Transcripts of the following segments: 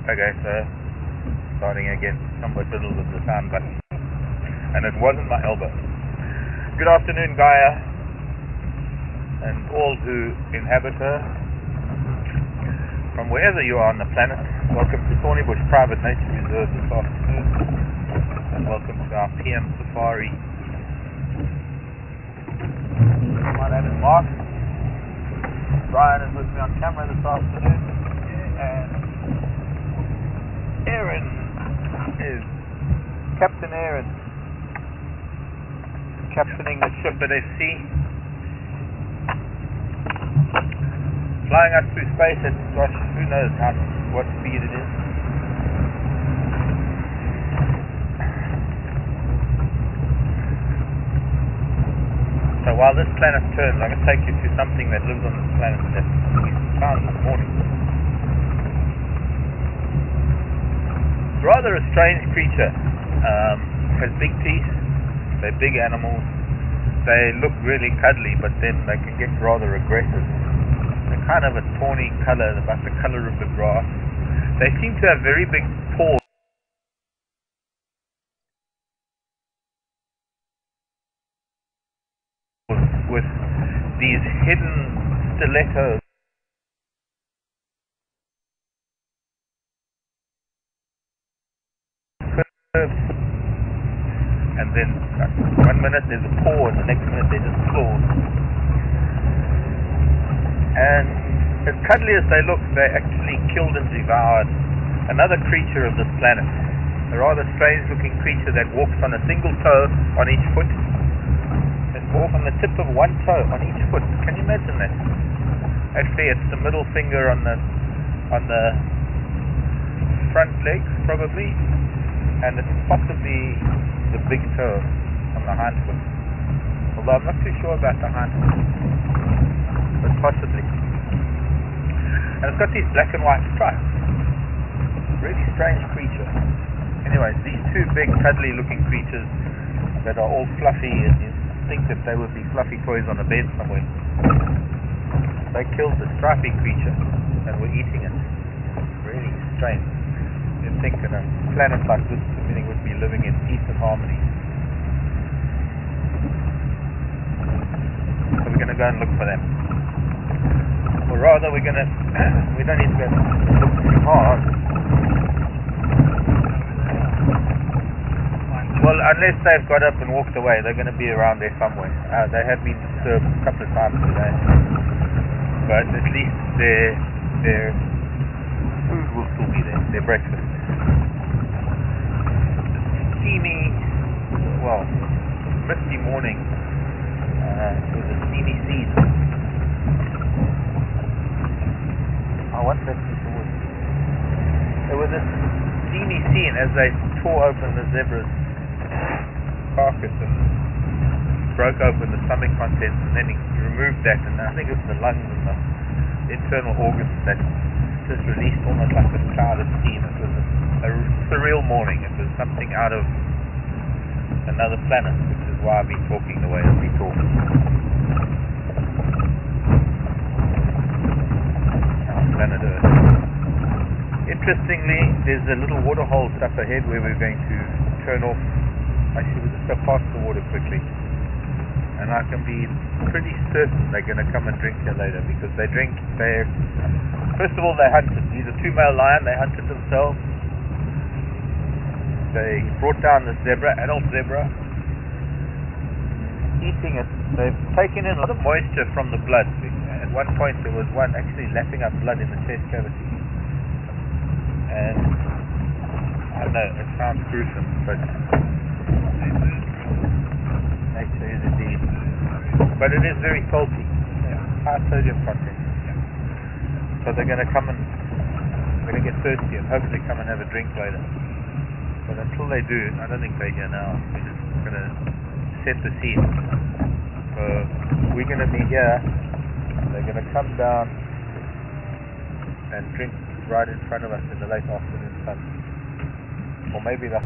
Okay, so starting again, somewhat fiddled with the sound button, and it wasn't my elbow. Good afternoon, Gaia, and all who inhabit her, from wherever you are on the planet. Welcome to Thornybush Private Nature Reserve this afternoon, and welcome to our PM Safari. My name is Mark. Brian is with me on camera this afternoon, and Aaron is Captain Aaron, captaining the ship at sea, flying us through space at, gosh, who knows what speed it is. So while this planet turns, I'm going to take you to something that lives on this planet that we found this morning. It's rather a strange creature. Has big teeth. They're big animals. They look really cuddly, but then they can get rather aggressive. They're kind of a tawny color, about the color of the grass. They seem to have very big paws with these hidden stilettos. And then 1 minute there's a paw, and the next minute they're just claws. And as cuddly as they look, they actually killed and devoured another creature of this planet. A rather strange looking creature that walks on a single toe on each foot. It walks on the tip of one toe on each foot. Can you imagine that? Actually, it's the middle finger on the front leg, probably, and it's possibly the big toe on the hind foot. Although I'm not too sure about the hind foot, but possibly. And it's got these black and white stripes. Really strange creature. Anyways, these two big cuddly looking creatures that are all fluffy, and you think that they would be fluffy toys on a bed somewhere. They killed the stripy creature and were eating it. Really strange. You'd think that a planet like this, everything would be living in peace and harmony. So we're going to go and look for them. Or rather, we don't need to go look too hard. Well, unless they've got up and walked away, they're going to be around there somewhere. They have been disturbed a couple of times today, but at least their food will still be there, their breakfast. Steamy, well, misty morning. It was a steamy sea. I wonder if this was. There was a steamy scene as they tore open the zebra's carcass and broke open the stomach contents, and then he removed that, and I think it was the lungs and the internal organs that just released almost like a cloud of steam. It was a surreal morning. It was something out of another planet, which is why I've been talking the way I've been talking. Planet Earth. Interestingly, there's a little waterhole stuff ahead where we're going to turn off. Actually, we'll just go past the water quickly, and I can be pretty certain they're going to come and drink here later, because they drink. First of all, they hunted. These are two male lions. They hunted themselves. They brought down the zebra, adult zebra, eating it. They've taken in a lot of moisture from the blood. At one point, there was one actually lapping up blood in the chest cavity. And I don't know, it sounds gruesome, but nature is indeed. But it is very salty, high sodium content. So they're going to come and they're going to get thirsty and hopefully come and have a drink later. But until they do, I don't think they're here now. We're just going to set the scene. So we're going to be here. They're going to come down and drink right in front of us in the late afternoon sun. Or maybe the...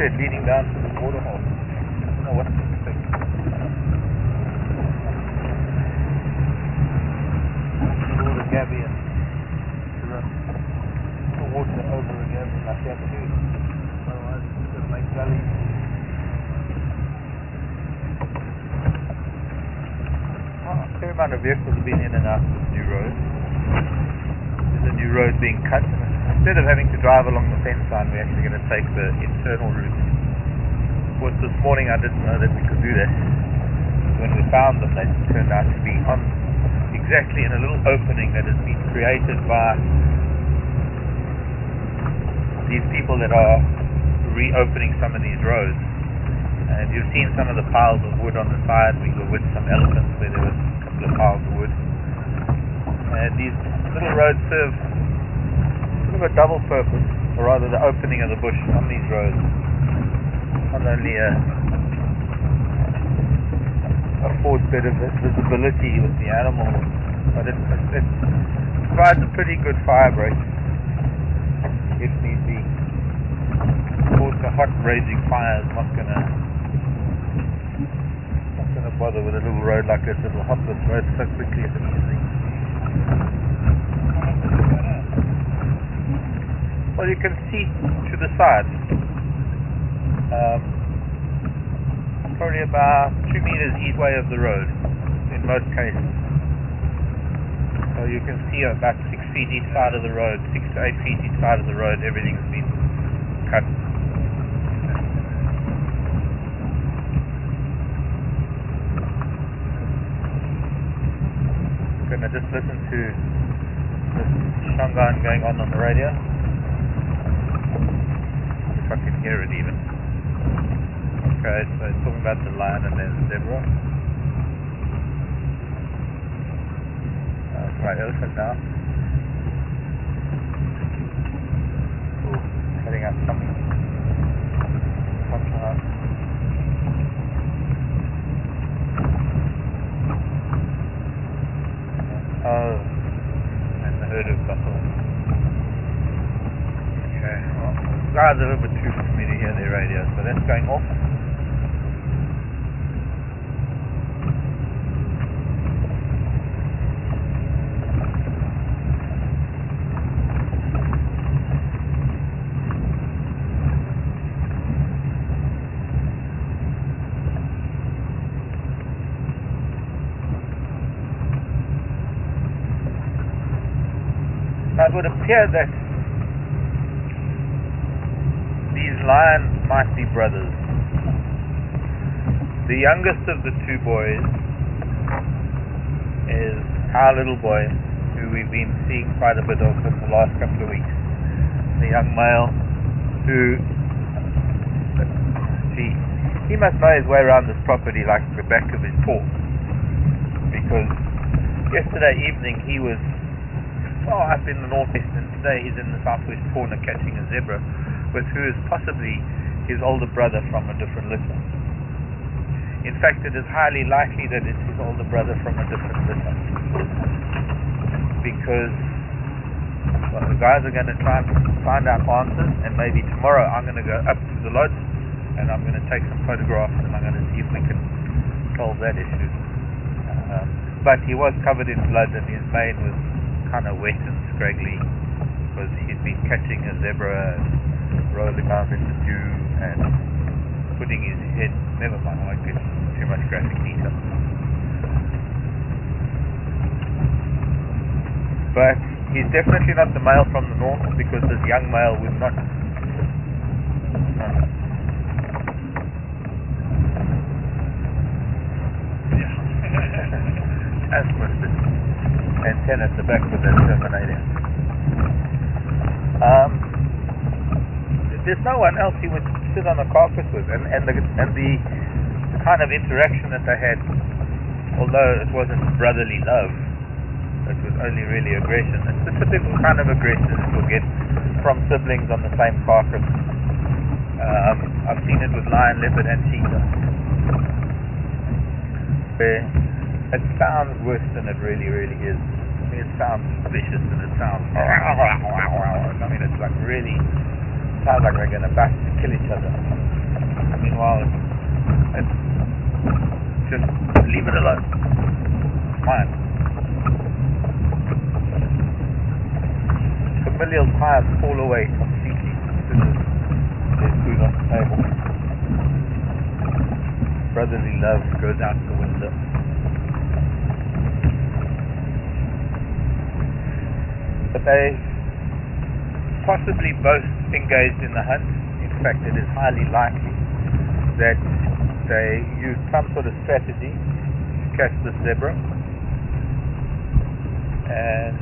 watershed leading down to the waterhole. I don't know what to expect. All the Gabby and the water over the Gabby like that too. Otherwise it's going to make gullies. A fair amount of vehicles have been in and out of this new road. There's a new road being cut. Instead of having to drive along the fence line, we're actually going to take the internal route. Of course, this morning I didn't know that we could do that. When we found them, they turned out to be on exactly in a little opening that has been created by these people that are reopening some of these roads. And you've seen some of the piles of wood on the side. We were with some elephants where there was a couple of piles of wood. And these little roads serve sort of a double purpose, or rather the opening of the bush on these roads. Not only affords better visibility with the animals, but it provides a pretty good fire break if need be. Of course, a hot raging fire is not going to bother with a little road like this. It'll hop this road so quickly as easily. Well, you can see to the side, probably about 2 meters each way of the road in most cases. So you can see about 6 feet each side of the road, 6 to 8 feet each side of the road. Everything's been cut. Gonna just listen to this Shangaan going on the radio. If I can hear it even. Okay, so it's talking about the lion and there's the zebra. Right, elephant now. Cool. Heading up something. Oh, and the herd of buffalo. Okay, well, guys are a little bit too for me to hear their radio, so that's going off. It would appear that these lions might be brothers. The youngest of the two boys is our little boy, who we've been seeing quite a bit of in the last couple of weeks. The young male who, he must know his way around this property like the back of his paw, because yesterday evening he was up in the northwest, and today he's in the southwest corner catching a zebra with who is possibly his older brother from a different litter. In fact, it is highly likely that it's his older brother from a different litter, because the guys are going to try and find out answers, and maybe tomorrow I'm going to go up to the lodge and I'm going to take some photographs and I'm going to see if we can solve that issue. But he was covered in blood and his mane was kind of wet and scraggly because he'd been catching a zebra and rolling out in the dew and putting his head, never mind, I won't get too much graphic detail. But he's definitely not the male from the north, because this young male would not as missed it. Antenna at the back with the terminator. There's no one else he would sit on a carpet with, and the kind of interaction that they had, although it wasn't brotherly love, it was only really aggression. It's the typical kind of aggression that you'll get from siblings on the same carcass. I've seen it with lion, leopard and cheetah. It sounds worse than it really is. I mean, it sounds vicious and it sounds I mean, it's like really sounds like they're going to bash to kill each other. mine. Familial ties fall away completely as soon as there's food on the table. Brotherly love goes out the window. But they possibly both engaged in the hunt. In fact, it is highly likely that they used some sort of strategy to catch the zebra and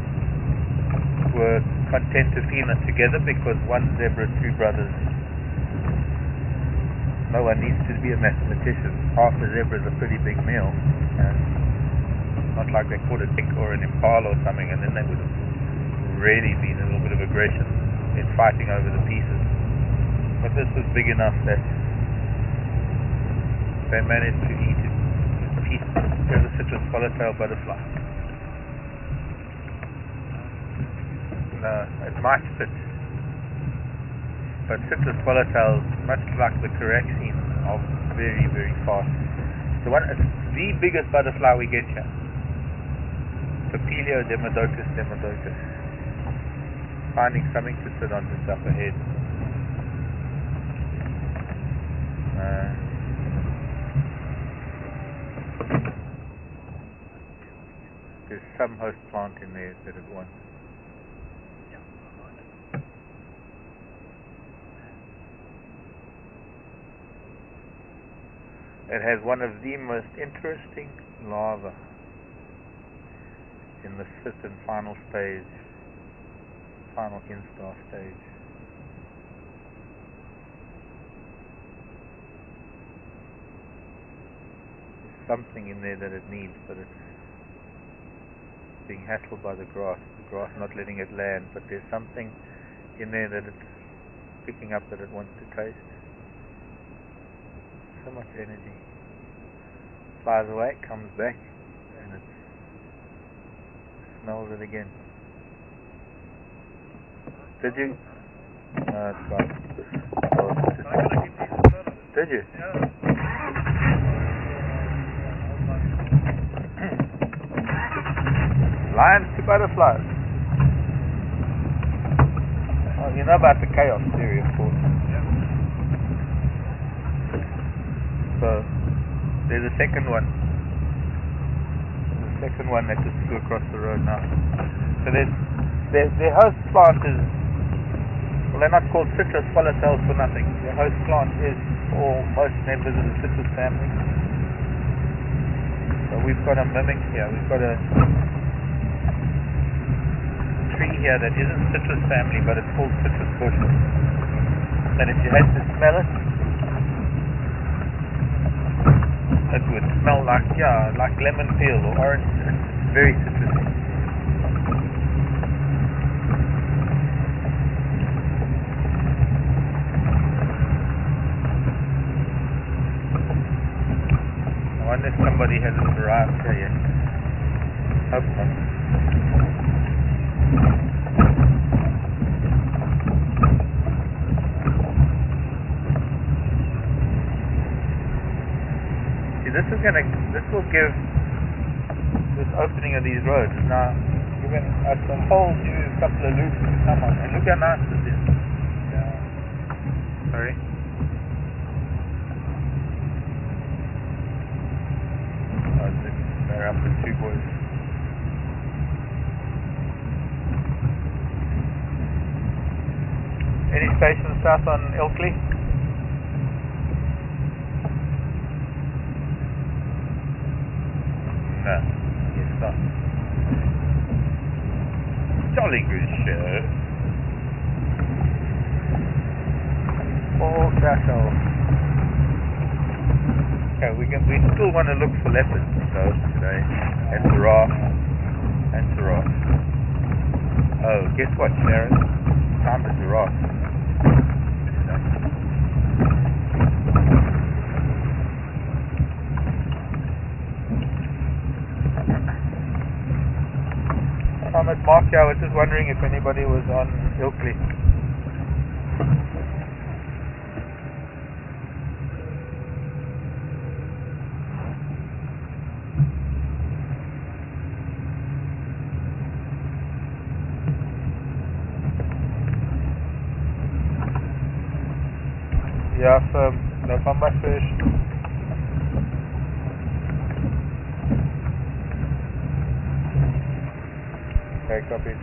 were content to feed it together, because one zebra, two brothers. No one needs to be a mathematician. Half a zebra is a pretty big meal, and not like they caught a tick or an impala or something, and then they would have really been a little bit of aggression in fighting over the pieces. But this was big enough that they managed to eat it in pieces. There's a citrus swallowtail butterfly. No, it might fit. But citrus swallowtails, much like the Caraxine, are very, very fast. It's the biggest butterfly we get here. Papilio demodocus demodocus. Finding something to sit on just up ahead. There's some host plant in there that it wants. It has one of the most interesting larvae in the fifth and final stage, final instar stage. There's something in there that it needs, but it's being hassled by the grass not letting it land, but there's something in there that it's picking up that it wants to taste. So much energy. Flies away, comes back, and it smells it again. Did you? No, it's fine. Did you? Yeah. Lions to butterflies. Oh, you know about the chaos theory, of course. Yeah. So there's a second one. The second one that just flew across the road now. So their host plant is, well, they're not called citrus swallowtails for nothing. Their host plant is for most members of the citrus family. So we've got a mimic here. We've got a tree here that isn't citrus family, but it's called citrus bush. And if you had to smell it, it would smell like lemon peel or orange. It's very citrusy. I wonder if somebody hasn't arrived here yet. Hope not. This will give this opening of these roads now giving us a whole new couple of loops to come on. And look how nice this is. Yeah. Sorry. They're up to two boys. Any stations south on Ilkley? No, it's not. Jolly good show. All castles. Okay, we still want to look for leopards though today. And giraffes. Oh, guess what, Sharon? Time for giraffes. I'm at Mark here. I was just wondering if anybody was on Ilkley. Yeah, firm. No combat fish. Okay, copy.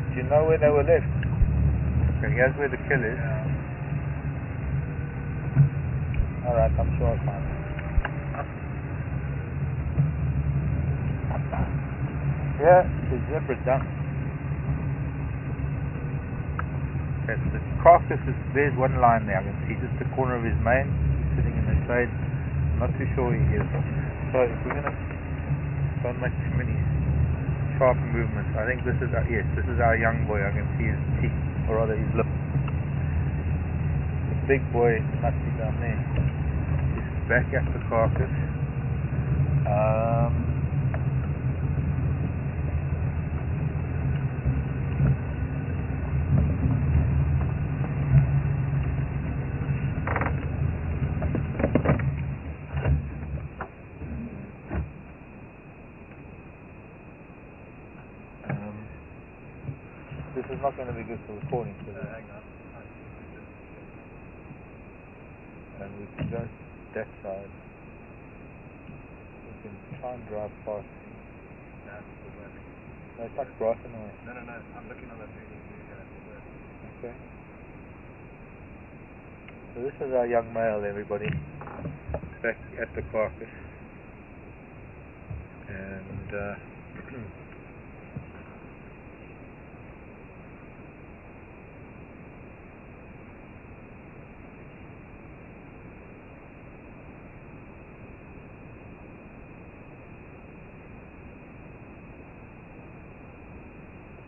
Do you know where they were left? Okay, here's where the kill is. Alright, I'm sure I'll find it. Yeah, the zebra dump. Okay, so the carcass is, there's one line there. I can see just the corner of his mane. He's sitting in the shade. I'm not too sure where he is. So if we're going to don't make too many sharp movements. I think this is our, yes, this is our young boy. I can see his teeth, or rather his lip. The big boy must be down there. He's back at the carcass. This is not going to be good for recording. So hang on. And we can go that side. We can try and drive past. No, it's like grass in the way. No. I'm looking on that thing. Okay. So this is our young male, everybody. Back at the carcass. And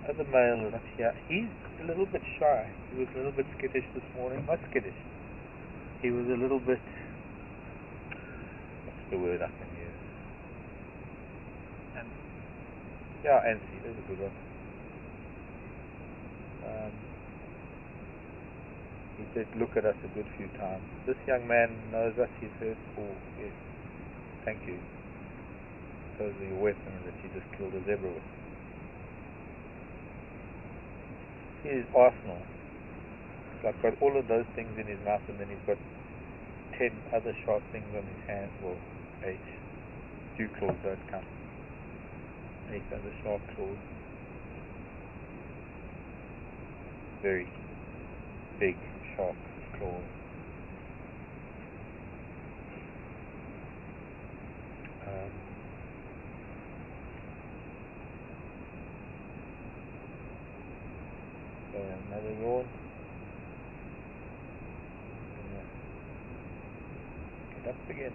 other male is up here. He's a little bit shy. He was a little bit skittish this morning. Not skittish. He was a little bit, what's the word I can use? Yeah, antsy. That's a good one. He did look at us a good few times. This young man knows us. He's heard, oh, yes, thank you. Those are your weapons that you just killed a zebra with. He is Arsenal. He's like got all of those things in his mouth, and then he's got 10 other sharp things on his hand. Well, 8. Dew claws don't count. 8 other sharp claws. Very big, sharp claws. Another yawn. Get up again.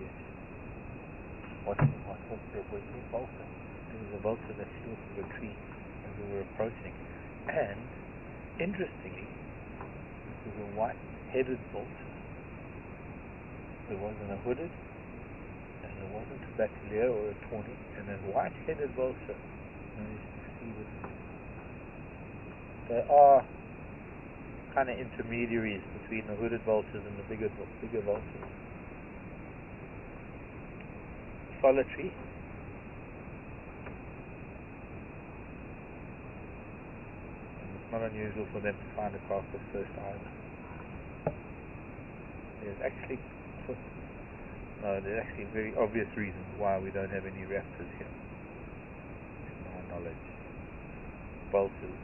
Yes. What's the vulture? There was a vulture that flew through a tree as we were approaching. And interestingly, this was a white-headed vulture. There wasn't a hooded, and there wasn't a bateleur or a tawny, and a white-headed vulture. They are kind of intermediaries between the hooded vultures and the bigger vultures. Solitary. And it's not unusual for them to find a carcass first either. There's actually very obvious reasons why we don't have any raptors here. Knowledge. Vultures.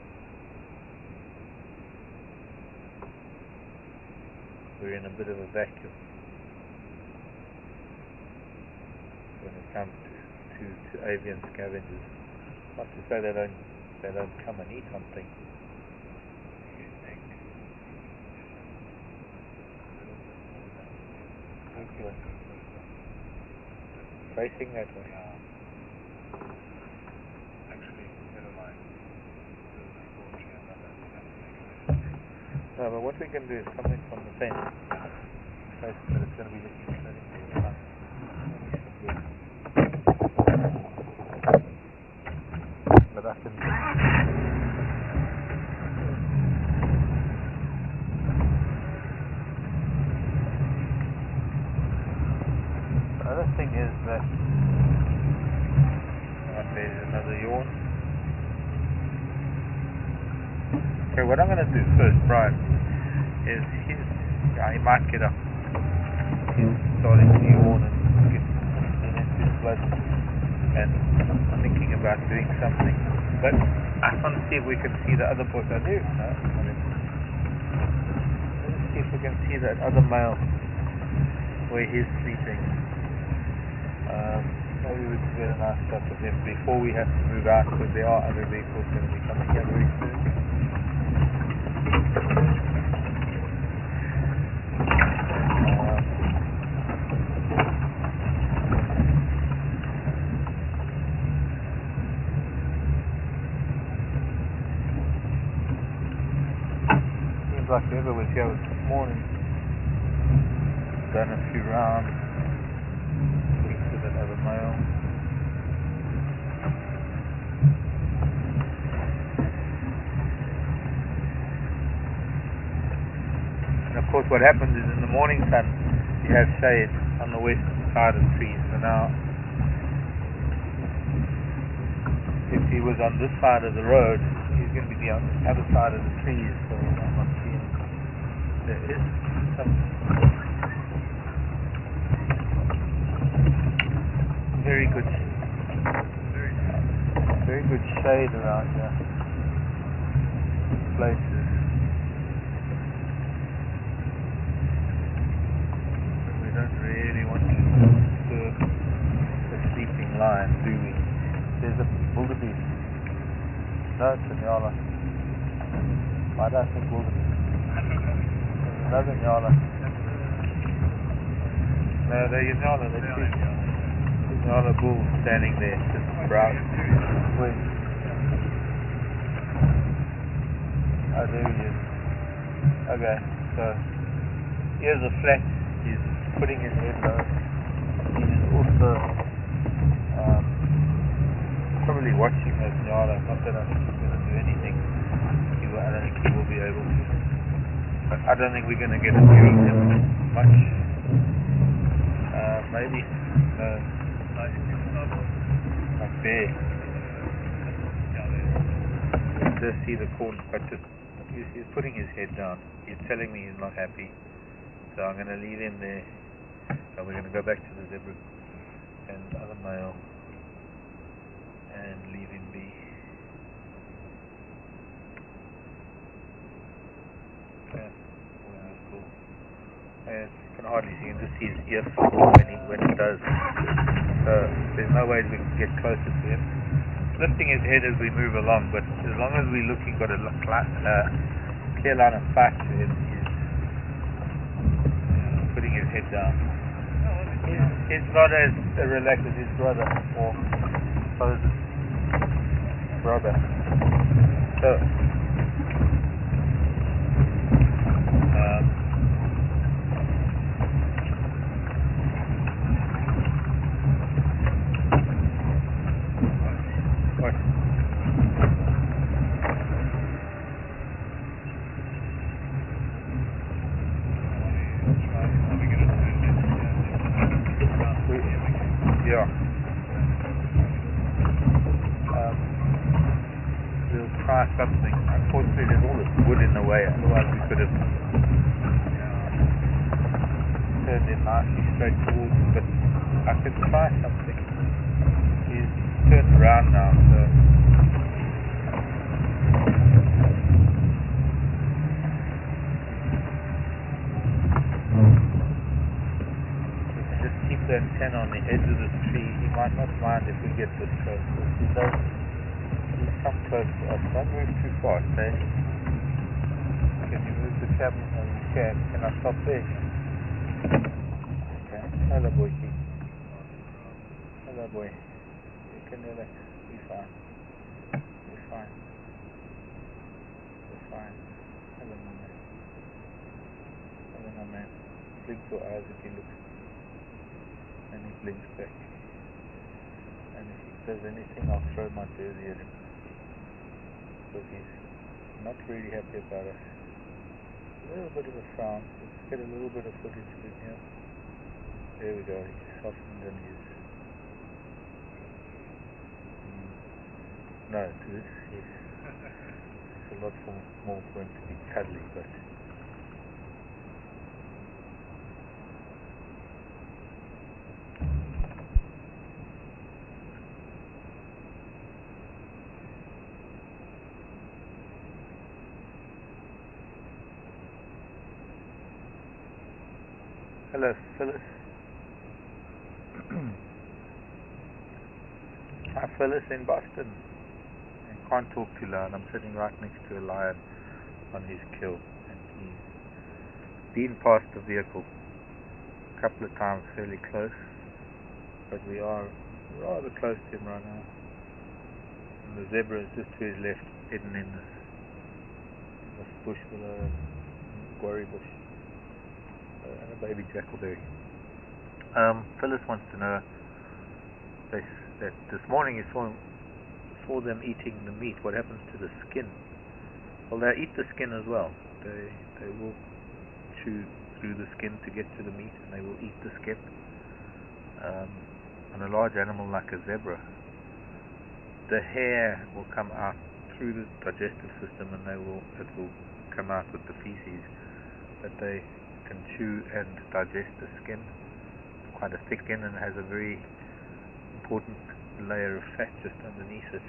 We're in a bit of a vacuum when it comes to avian scavengers. Not to say they don't come and eat something. Okay. Facing that way. No, but what we can do is come in from the fence. But it's going to be looking straight into the sun. But I can. The other thing is that there's another yawn. Okay, what I'm going to do first, Brian, is he might get up. He's starting to yawn and get into his blood and thinking about doing something. But I want to see if we can see the other boat. I do. No, let's see if we can see that other male where he's sleeping. Maybe we can get a nice shot of him before we have to move out, because there are other vehicles going to be coming here very soon. Seems like whoever was here this morning done a few rounds. Another male. And of course what happens is in the morning sun you have shade on the west side of the trees. So now if he was on this side of the road, he's going to be on the other side of the trees, so I'm not seeing. There is some very good shade around here. Places. We don't really want to disturb the sleeping lion, do we? There's a wildebeest. No, it's a nyala. Why do I think wildebeest? There's another nyala. No, they're nyala. They're two. Not a bull standing there, just brown. Wait. Oh, there he is. Okay, so here's a flat. He's putting his head low. He's also probably watching those nyala. Not that I think he's going to do anything. I don't think he will be able to. But I don't think we're going to get a viewing him much. Maybe. No. Like there. You just see the corn, but just he's putting his head down. He's telling me he's not happy. So I'm going to leave him there. And we're going to go back to the zebra and the other male and leave him be. Okay. Oh, that's cool. And you can hardly see him, just see his ear when it does. So there's no way we can get closer to him. Lifting his head as we move along, but as long as we're looking, got a clear line of sight to him, he's putting his head down. He's not as relaxed as his brother, or supposed brother. So yeah. We'll try something. Unfortunately, there's all this wood in the way, otherwise we could have turned it nicely straight towards him, but I could try something. He's turned around now, so keep the antenna on the edge of the tree. He might not mind if we get this close. He's come close to us. Don't move too fast, eh? Can you move the cabin? No, you can. Can I stop there? Okay. Hello, boy. Hello, boy. You can relax. We're fine. We're fine. We're fine. Hello, my man. Hello, my man. Blink your eyes if you look. And he blinks back. And if he does anything, I'll throw my jersey at him. Because he's not really happy about us. A little bit of a frown. Let's get a little bit of footage of him here. There we go. He's softened and he's... No, dude. He's a lot more for him to be cuddly, but hello, Phyllis. Hi, Phyllis in Boston. I can't talk too loud. I'm sitting right next to a lion on his kill, and he's been past the vehicle a couple of times, fairly close, but we are rather close to him right now. And the zebra is just to his left, hidden in this bush with a guarri bush and a baby jackalberry. Phyllis wants to know that this morning you saw them eating the meat. What happens to the skin? Well, they eat the skin as well. They will chew through the skin to get to the meat, and they will eat the skin. On a large animal like a zebra, the hair will come out through the digestive system, and it will come out with the feces. But they can chew and digest the skin. It's quite a thick skin, and it has a very important layer of fat just underneath it.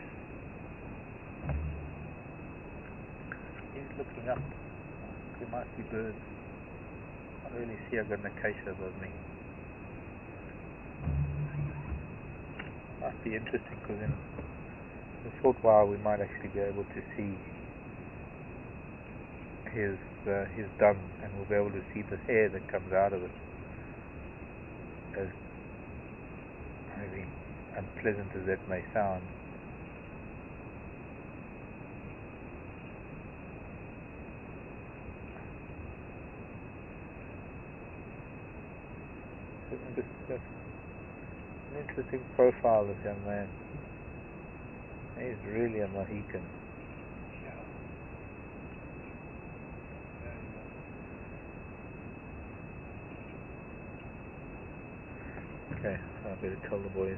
He's looking up. There might be birds. I can't really see. I've got an acacia above me. Might be interesting, because in a short while we might actually be able to see his dung, and we'll be able to see the hair that comes out of it. As maybe unpleasant as that may sound, just an interesting profile, this young man. He's really a Mohican. Okay, so I better tell the boys.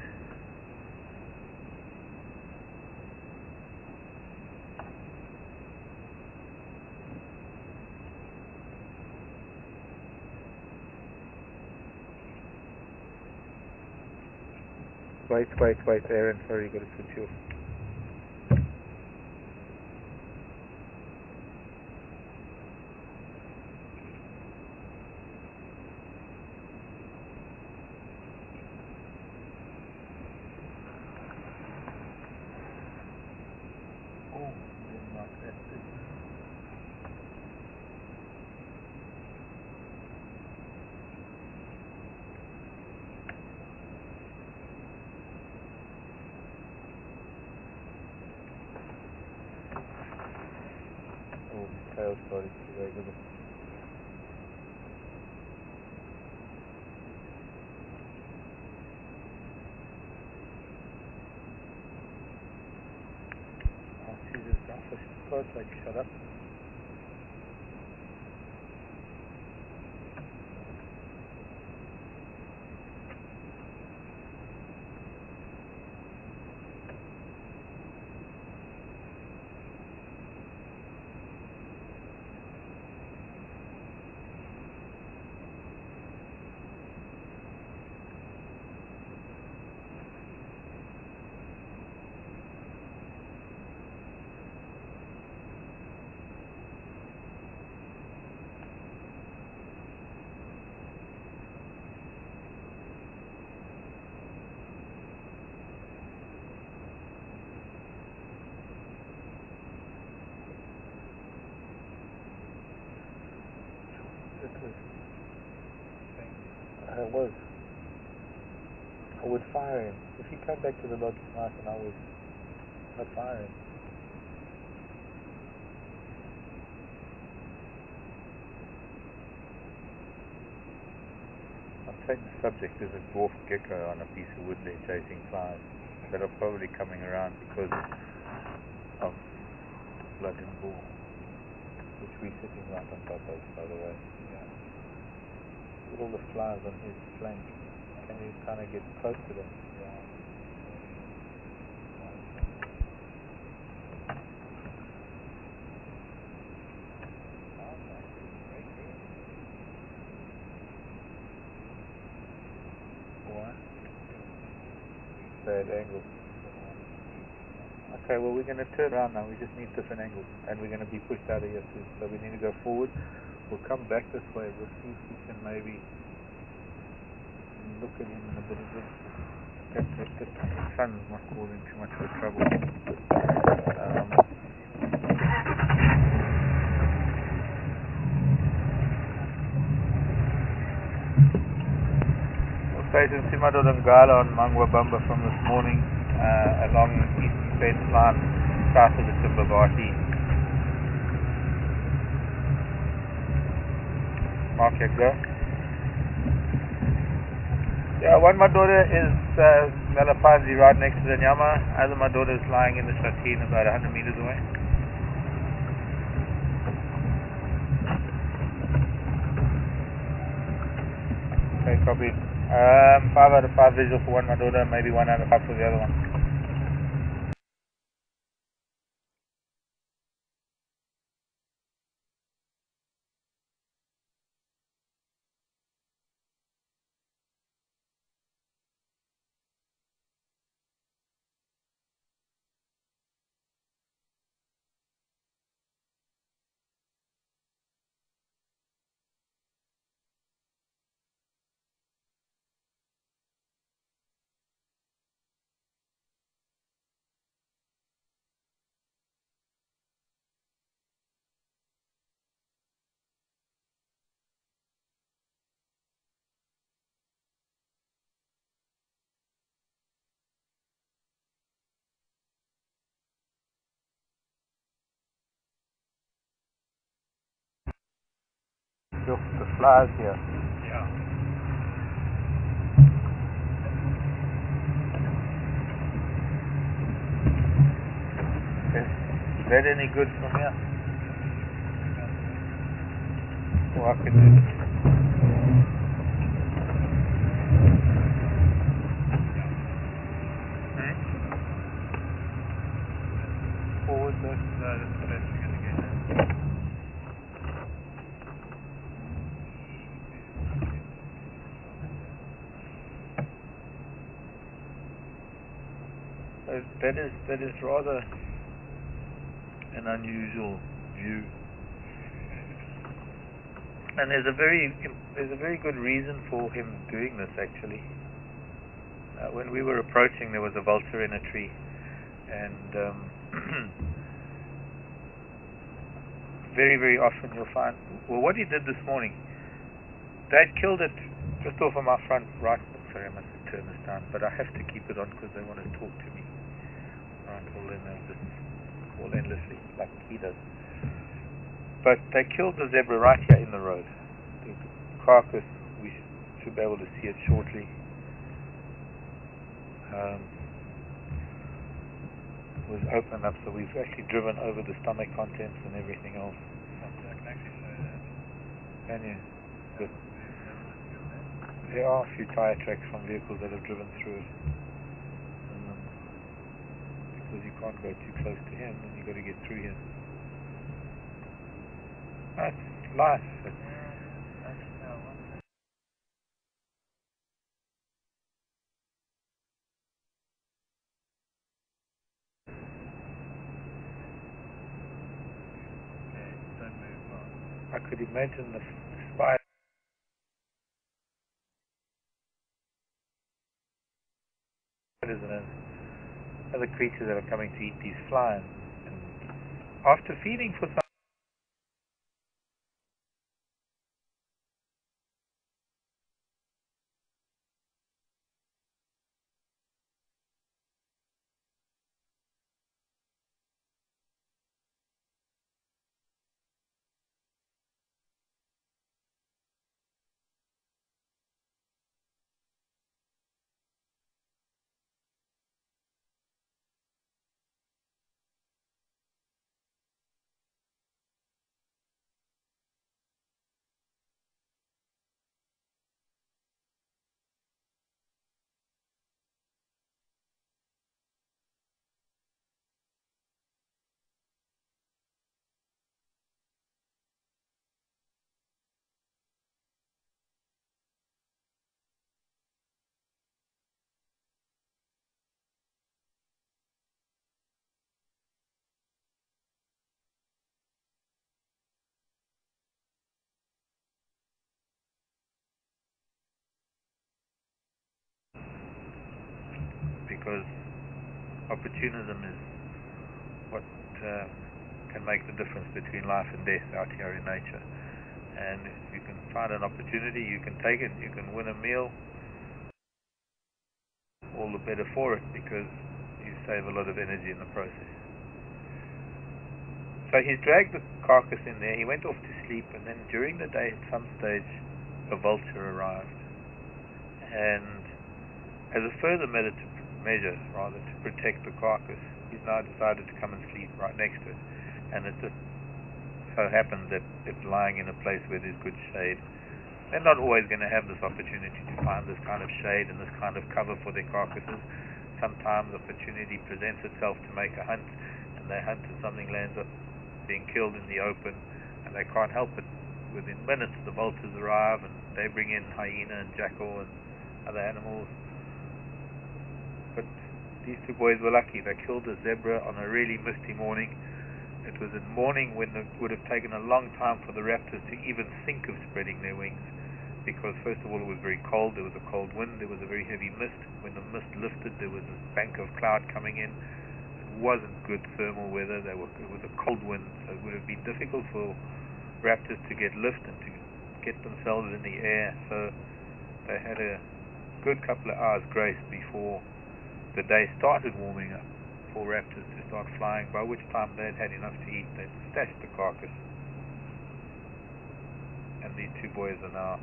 Wait, Aaron, sorry, you got to switch you off. Oh, didn't like that, did you? Oh, the tail's starting to wag a bit. Oh, Jesus, for God's sake, shut up. It was. I would fire him. If he came back to the lodge tonight, and I'd fire him. I've taken the subject as a dwarf gecko on a piece of wood there chasing flies that are probably coming around because of blood and ball, which we're sitting right on top of, by the way. Yeah. With all the flies on his flank, can you kind of get close to them? Yeah. bad angle. Okay, well we're going to turn around now. We just need different angles, and we're going to be pushed out of here soon. So we need to go forward. We'll come back this way. We'll see if we can maybe look at him in a bit of this. The sun's not causing too much of a trouble. Station Simado Dangala on Mangwa Bamba from this morning along the eastern fence line south of the Timbavati. Mark your go. Yeah, one Madura is Malapanzi right next to the Nyama. Other Madura is lying in the Shatin about 100 meters away. Okay, copy. 5 out of 5 visual for one Madura, maybe 1 out of 5 for the other one. Look, the flies here. Yeah. Is that any good from here? Well, I can do this. Forward, no, that's the best you're going to get. That is rather an unusual view, and there's a very good reason for him doing this actually. When we were approaching, there was a vulture in a tree, and very often you'll find, well, what he did this morning, they'd killed it just off of my front right. Sorry, I must turn this down, but I have to keep it on because they want to talk to me. Well, then they'll just call endlessly like he does. But they killed the zebra right here in the road. The carcass, we should be able to see it shortly. Was opened up, so we've actually driven over the stomach contents and everything else. I can actually show that. Can you? Good. There are a few tire tracks from vehicles that have driven through it. Because you can't go too close to him, and you've got to get through him. That's life. I could imagine the spiders and other creatures that are coming to eat these flies. And after feeding for some because opportunism is what can make the difference between life and death out here in nature. And if you can find an opportunity, you can take it, you can win a meal, all the better for it, because you save a lot of energy in the process. So he's dragged the carcass in there, he went off to sleep, and then during the day at some stage a vulture arrived. And as a further measure to protect the carcass, he's now decided to come and sleep right next to it. And it just so happens that it's lying in a place where there's good shade. They're not always going to have this opportunity to find this kind of shade and this kind of cover for their carcasses. Sometimes opportunity presents itself to make a hunt, and they hunt and something lands up being killed in the open, and they can't help it. Within minutes the vultures arrive and they bring in hyena and jackal and other animals. But these two boys were lucky. They killed a zebra on a really misty morning. It was a morning when it would have taken a long time for the raptors to even think of spreading their wings, because first of all it was very cold, there was a cold wind, there was a very heavy mist. When the mist lifted, there was a bank of cloud coming in. It wasn't good thermal weather, it was a cold wind, so it would have been difficult for raptors to get lift and to get themselves in the air. So they had a good couple of hours grace before the day started warming up for raptors to start flying, by which time they'd had enough to eat. They'd stashed the carcass. And these two boys are now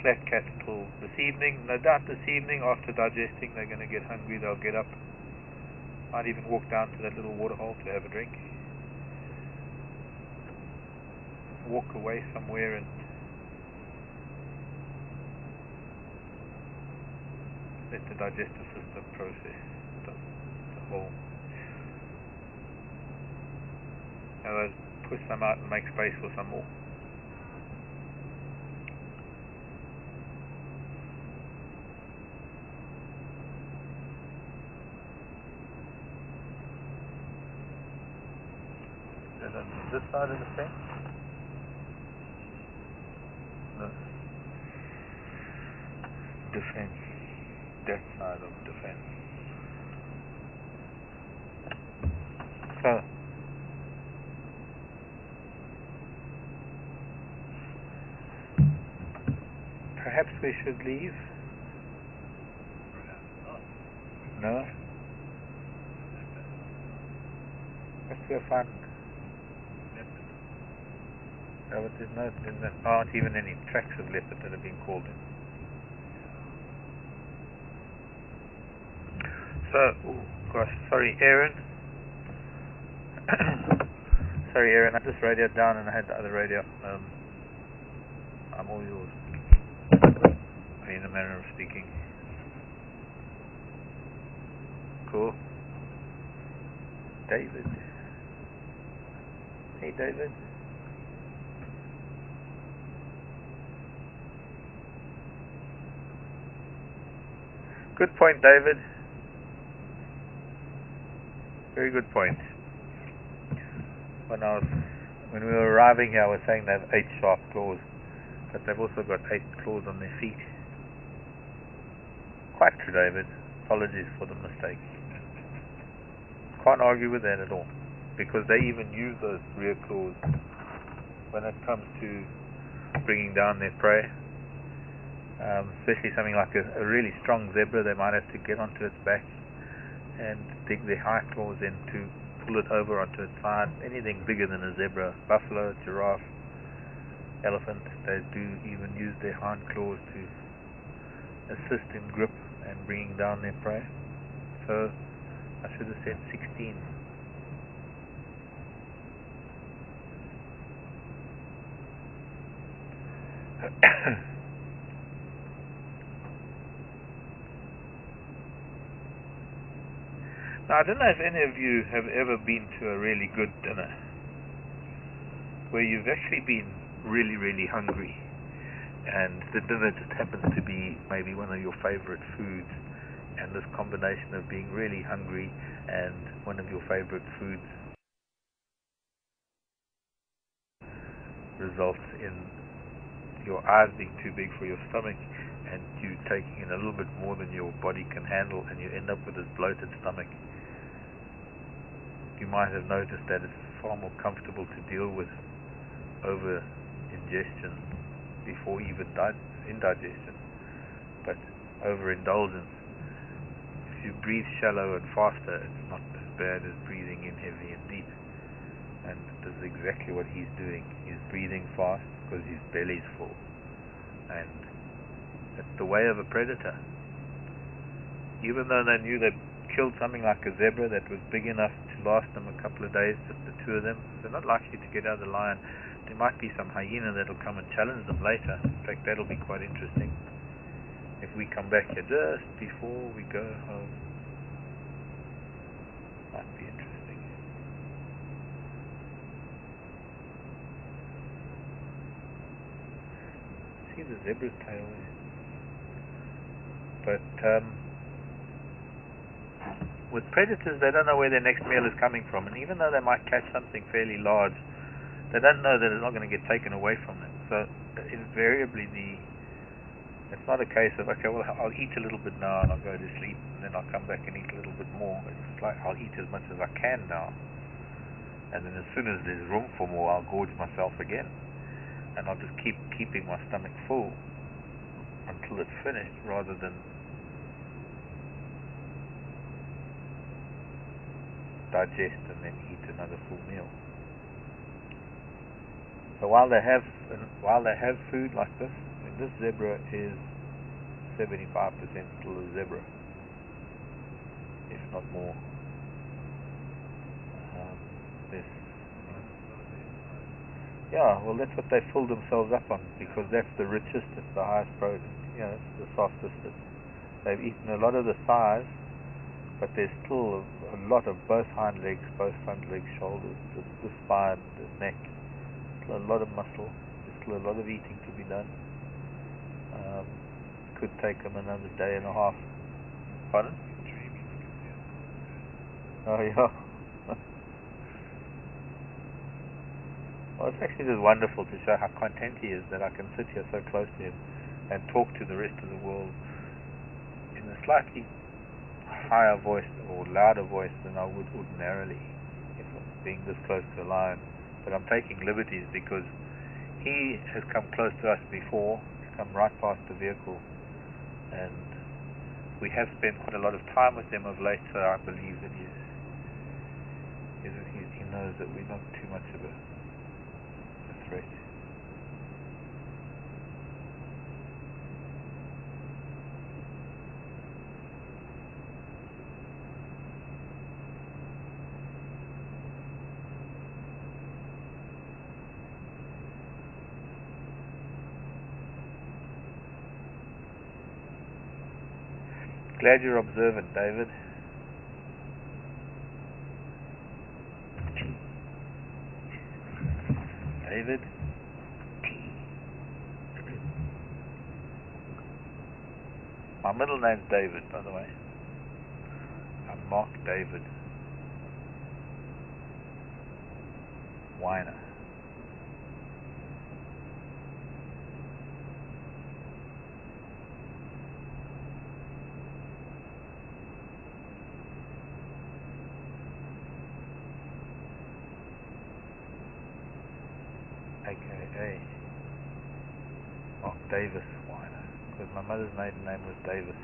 flat cats till this evening. No doubt this evening, after digesting, they're going to get hungry, they'll get up, might even walk down to that little waterhole to have a drink, walk away somewhere and let the digestive system process the whole. Now they'll push some out and make space for some more. Is that on this side of the fence? No. Defense. That side of the fence. So perhaps we should leave? No? Let's go find. No, but there aren't even any tracks of leopard that have been called in. So, oh gosh, sorry Aaron. Sorry Aaron, I just radioed down and I had the other radio. I'm all yours. In a manner of speaking. Cool. David. Hey David. Good point, David. Very good point. When we were arriving here, I was saying they have 8 sharp claws, but they've also got 8 claws on their feet. Quite true, David. Apologies for the mistake. Can't argue with that at all, because they even use those rear claws when it comes to bringing down their prey. Especially something like a really strong zebra, they might have to get onto its back and dig their high claws in to pull it over onto its side. Anything bigger than a zebra, buffalo, giraffe, elephant, they do even use their hind claws to assist in grip and bringing down their prey. So I should have said 16. Now, I don't know if any of you have ever been to a really good dinner where you've actually been really, really hungry, and the dinner just happens to be maybe one of your favorite foods, and this combination of being really hungry and one of your favorite foods results in your eyes being too big for your stomach, and you're taking in a little bit more than your body can handle, and you end up with this bloated stomach, you might have noticed that it's far more comfortable to deal with over ingestion before even indigestion. But overindulgence, if you breathe shallow and faster, it's not as bad as breathing in heavy and deep. And this is exactly what he's doing. He's breathing fast because his belly's full. And it's the way of a predator. Even though they knew they'd killed something like a zebra that was big enough to last them a couple of days, just the two of them, they're not likely to get out of the lion. There might be some hyena that'll come and challenge them later. In fact, that'll be quite interesting. If we come back here just before we go home, might be interesting. See the zebra's tail there. But with predators, they don't know where their next meal is coming from, and even though they might catch something fairly large, they don't know that it's not going to get taken away from them. So invariably, it's not a case of, okay, well, I'll eat a little bit now and I'll go to sleep, and then I'll come back and eat a little bit more. It's like, I'll eat as much as I can now, and then as soon as there's room for more, I'll gorge myself again, and I'll just keep keeping my stomach full until it's finished, rather than digest and then eat another full meal. So while they have food like this, I mean, this zebra is 75% still a zebra, if not more. Yeah, well, that's what they fill themselves up on, because that's the richest, it's the highest protein, it's the softest. They've eaten a lot of the thighs, but there's still a lot of both hind legs, both front legs, shoulders, the spine, the neck. Still a lot of muscle. There's still a lot of eating to be done. Could take them another day and a half. Pardon? Oh, yeah. Well, it's actually just wonderful to show how content he is that I can sit here so close to him and talk to the rest of the world in a slightly higher voice or louder voice than I would ordinarily if I'm being this close to a lion. But I'm taking liberties because he has come close to us before. He's come right past the vehicle, and we have spent quite a lot of time with him of late, so I believe that he knows that we're not too much of a threat. Glad you're observant, David. David. My middle name's David, by the way. I'm Mark David Weiner. AKA Mark Davis Weiner, because my mother's maiden name was Davis,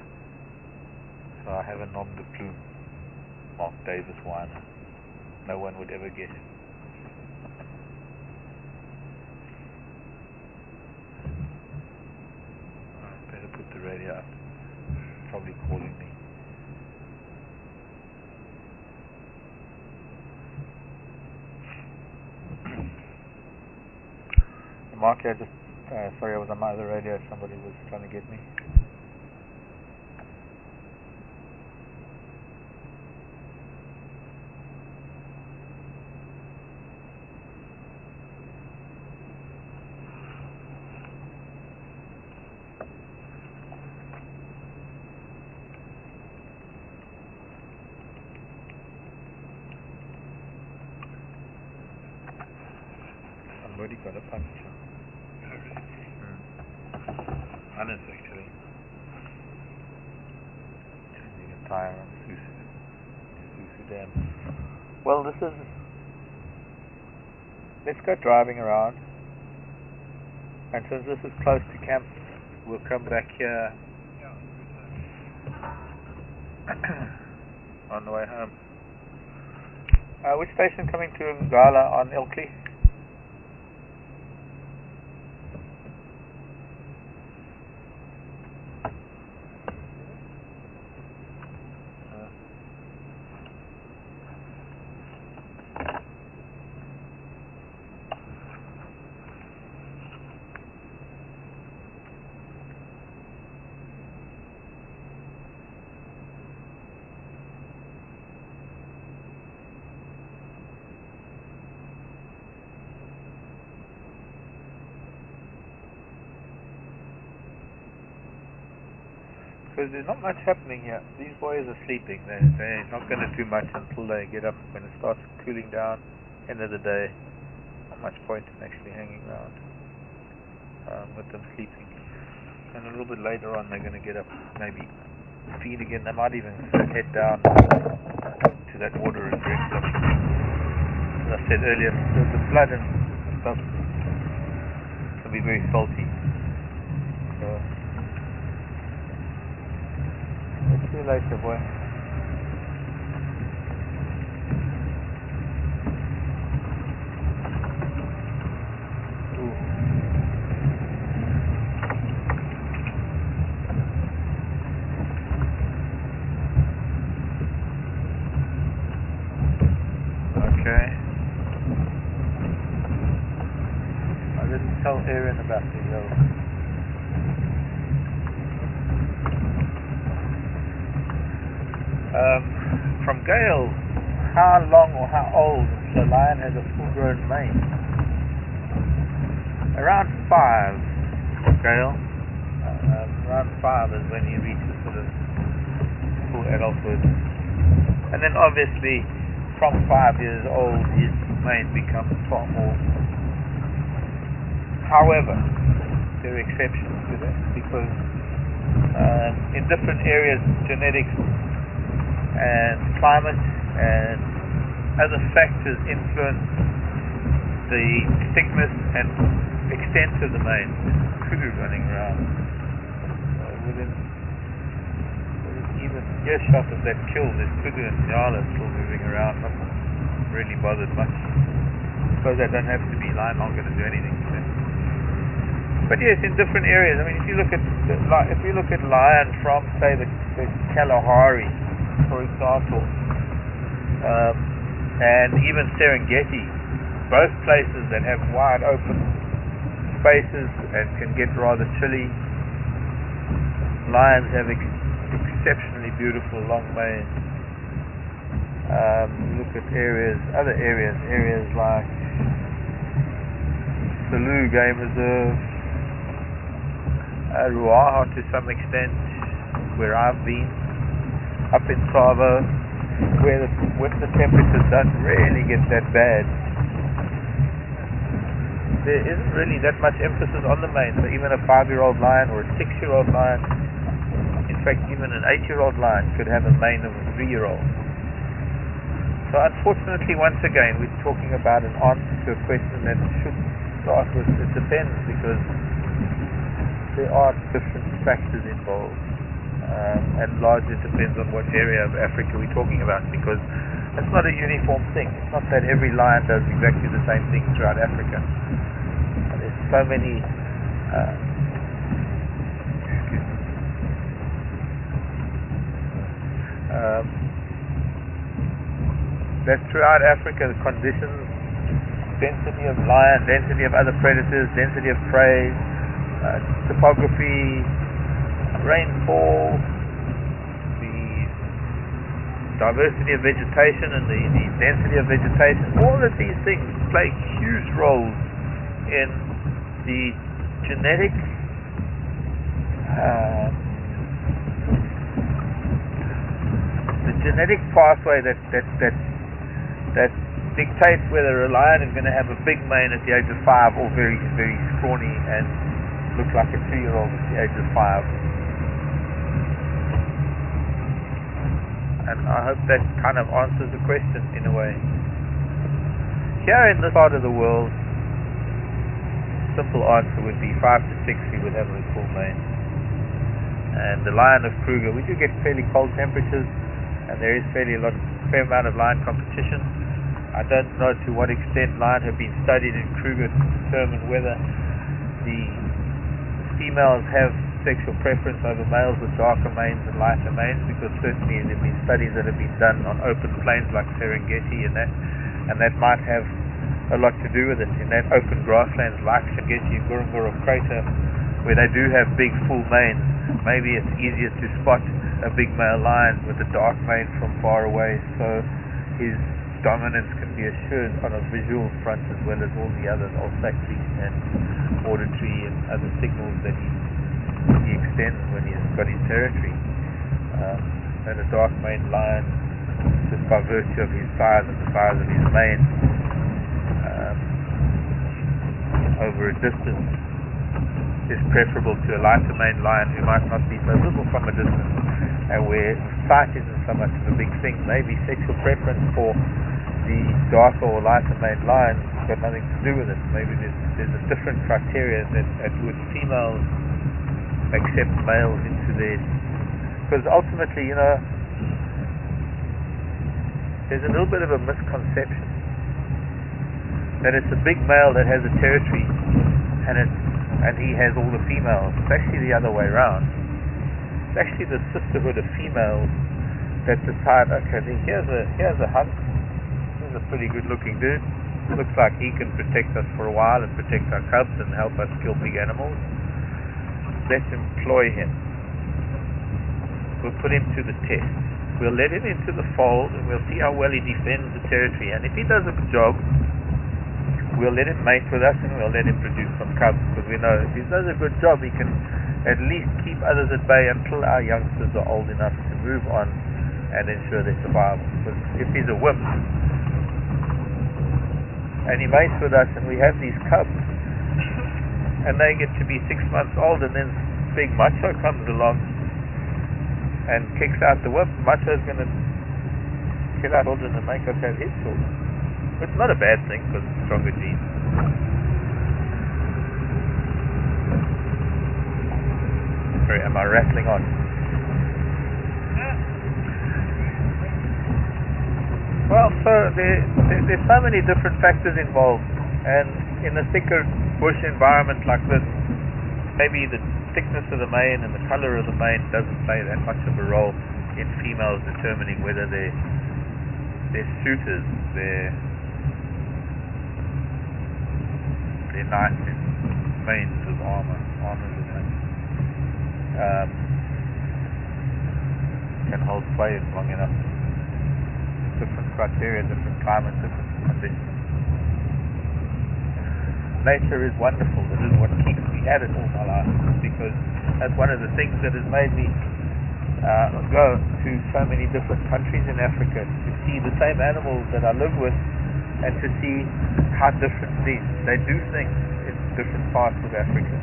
so I have a nom de plume, Mark Davis Weiner. No one would ever guess. I better put the radio up. It's probably calling me. Mark, I just, sorry, I was on my other radio. Somebody was trying to get me. Somebody got a puncture. Honest, actually. tire on Susu Dam. Well, let's go driving around, and since this is close to camp, we'll come back here on the way home. Which station coming to Ngala on Ilkley? Because there's not much happening here. These boys are sleeping. They're not going to do much until they get up. When it starts cooling down, end of the day, not much point in actually hanging around with them sleeping. And a little bit later on, they're going to get up, maybe feed again. They might even head down to that water and drink some. As I said earlier, the blood and stuff can be very salty. So, see you later, boy. Ooh. Okay. I didn't tell Aaron about the yellow. From Gail, how long or how old the lion has a full-grown mane? Around 5, Gail. Around 5 is when he reaches sort of full adulthood. And then obviously from 5 years old his mane becomes far more. However, there are exceptions to that because in different areas genetics and climate and other factors influence the thickness and extent of the mane. Kudu running around within even earshot of that kill. There's kudu and nyala still moving around, not really bothered much because they don't have to be. Lion aren't going to do anything to them. But yes, in different areas. I mean, if you look at lion from say the Kalahari, for example, and even Serengeti, both places that have wide open spaces and can get rather chilly. Lions have exceptionally beautiful long manes. Look at other areas like Selous Game Reserve, Ruaha to some extent, where I've been. Up in Savo, where the winter temperatures don't really get that bad, there isn't really that much emphasis on the mane. So even a 5-year-old lion or a 6-year-old lion, in fact even an 8-year-old lion could have a mane of a 3-year-old. So unfortunately, once again, we're talking about an answer to a question that should start with it depends, because there are different factors involved. And largely it depends on what area of Africa we're talking about, because it's not a uniform thing. It's not that every lion does exactly the same thing throughout Africa. There's so many that throughout Africa the conditions, density of lion, density of other predators, density of prey, topography, rainfall, the diversity of vegetation and the density of vegetation, all of these things play huge roles in the genetic pathway that dictates whether a lion is going to have a big mane at the age of 5 or very, very scrawny and look like a 2-year-old at the age of 5. And I hope that kind of answers the question in a way. Here in this part of the world, simple answer would be 5 to 6 we would have a full mane. And the lion of Kruger, we do get fairly cold temperatures, and there is fair amount of lion competition. I don't know to what extent lion have been studied in Kruger to determine whether the females have sexual preference over males with darker manes and lighter manes, because certainly there have been studies that have been done on open plains like Serengeti and that might have a lot to do with it. In that open grasslands like Serengeti and Ngorongoro Crater, where they do have big full manes, maybe it's easier to spot a big male lion with a dark mane from far away, so his dominance can be assured on a visual front as well as all the other olfactory and auditory and other signals that he extends when he's got his territory. And a dark maned lion, just by virtue of his size and the size of his mane, over a distance is preferable to a lighter maned lion who might not be so visible from a distance, and where sight isn't so much of a big thing. Maybe sexual preference for the darker or lighter maned lion has got nothing to do with it. Maybe there's a different criteria that would females accept males into their, because ultimately, there's a little bit of a misconception that it's a big male that has a territory and he has all the females. It's actually the other way around. It's actually the sisterhood of females that decide, okay, here's a hunt, here's a pretty good looking dude, looks like he can protect us for a while and protect our cubs and help us kill big animals. Let's employ him. We'll put him to the test. We'll let him into the fold and we'll see how well he defends the territory. And if he does a good job, we'll let him mate with us and we'll let him produce some cubs, because we know if he does a good job, he can at least keep others at bay until our youngsters are old enough to move on and ensure their survival. Because if he's a wimp and he mates with us and we have these cubs, and they get to be 6 months old, and then big macho comes along and kicks out the wimp, macho's going to kill our children and make us have his children. It's not a bad thing because it's stronger genes. Sorry, am I rattling on? Well, so there's so many different factors involved, and in a thicker bush environment like this, maybe the thickness of the mane and the color of the mane doesn't play that much of a role in females determining whether they're suitors, they're knights in manes of armors and things, can hold sway long enough. Different criteria, different climate, different conditions. Nature is wonderful. This is what keeps me at it all my life, because that's one of the things that has made me go to so many different countries in Africa, to see the same animals that I live with and to see how differently they do things in different parts of Africa.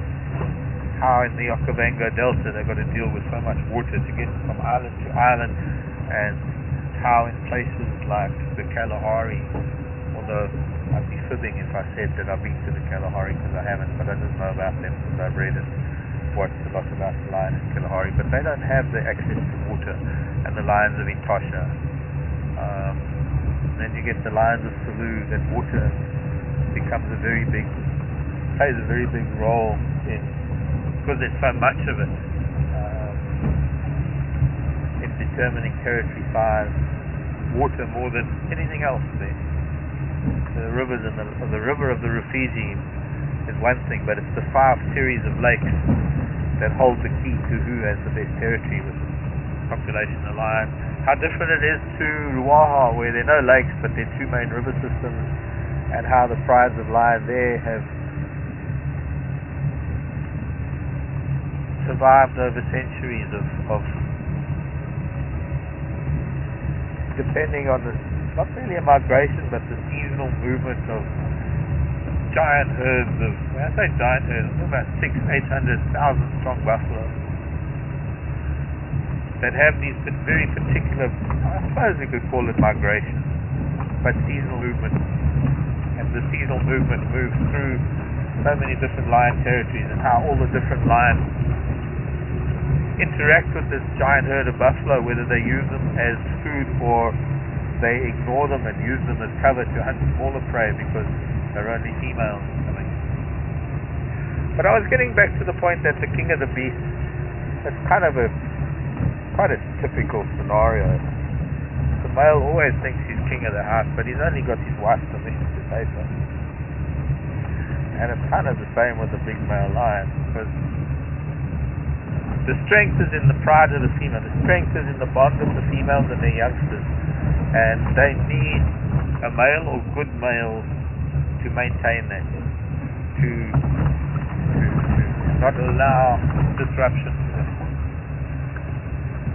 How in the Okavango Delta they've got to deal with so much water to get from island to island, and how in places like the Kalahari, although I'd be fibbing if I said that I've been to the Kalahari, because I haven't, but I just know about them because I've read and watched a lot about the lion in Kalahari, but they don't have the access to water, and the lions of Etosha. Then you get the lions of Selous, that water plays a very big role in, because there's so much of it, in determining territory size. Water more than anything else there. The rivers and the river of the Rufiji is one thing, but it's the 5 series of lakes that hold the key to who has the best territory with population of lion. How different it is to Ruaha, where there are no lakes but there are 2 main river systems, and how the prides of lion there have survived over centuries of depending on the, not really a migration, but the seasonal movement of giant herds of, when I say giant herds, I'm talking about 600,000-800,000 strong buffalo that have these very particular, I suppose we could call it migration, but seasonal movement. And the seasonal movement moves through so many different lion territories, and how all the different lions interact with this giant herd of buffalo, whether they use them as food or they ignore them and use them as cover to hunt smaller prey because they're only females or something. But I was getting back to the point that the king of the beasts, it's kind of quite a typical scenario. The male always thinks he's king of the house, but he's only got his wife's permission to say so. And it's kind of the same with the big male lion, because the strength is in the pride of the female. The strength is in the bond of the females and their youngsters. And they need a male or good male to maintain that, to not allow disruption.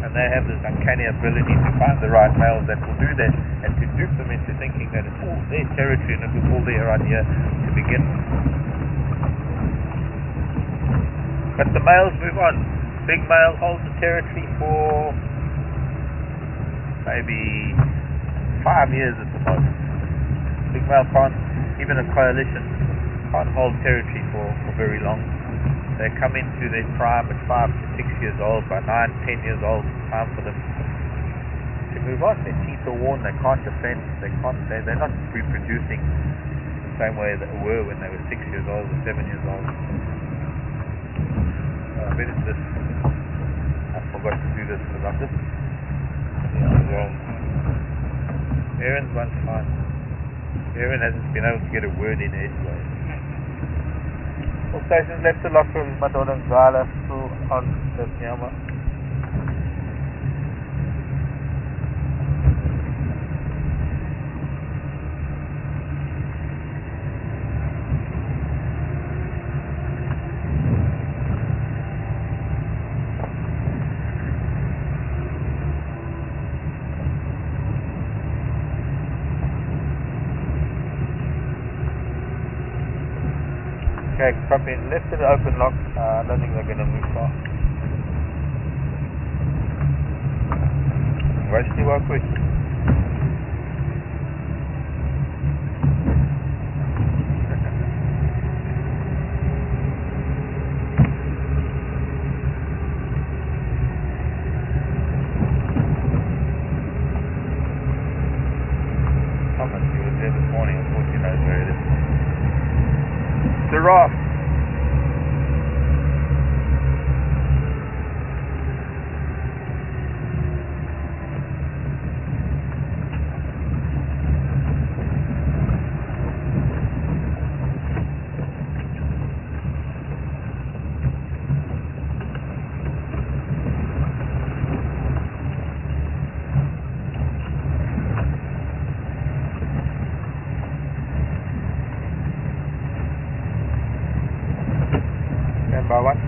And they have this uncanny ability to find the right males that will do that, and to dupe them into thinking that it's all their territory and it was all their idea to begin with. But the males move on. Big male holds the territory for maybe 5 years at the most. Big male can't, even a coalition, can't hold territory for very long. They come into their prime at 5 to 6 years old. By 9, 10 years old, it's time for them to move on. Their teeth are worn, they can't defend, they're not reproducing the same way they were when they were 6 years old or 7 years old. I forgot to do this because I'm just wrong. Aaron's one fine. Aaron hasn't been able to get a word in edgeways. All stations left to lock for Madonna and Gala still on the Nyama. Okay, probably left to the open lock. I don't think they're going to move far. Rusty work with. Thomas, he was there this morning. Of course, he knows where it is. Giraffe. By one.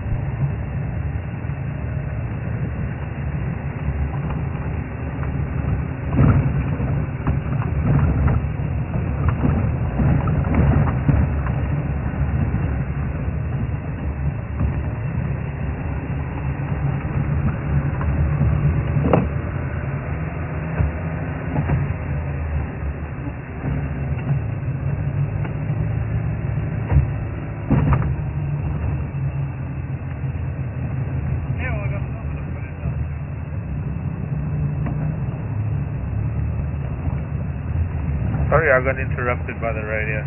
Sorry, I got interrupted by the radio.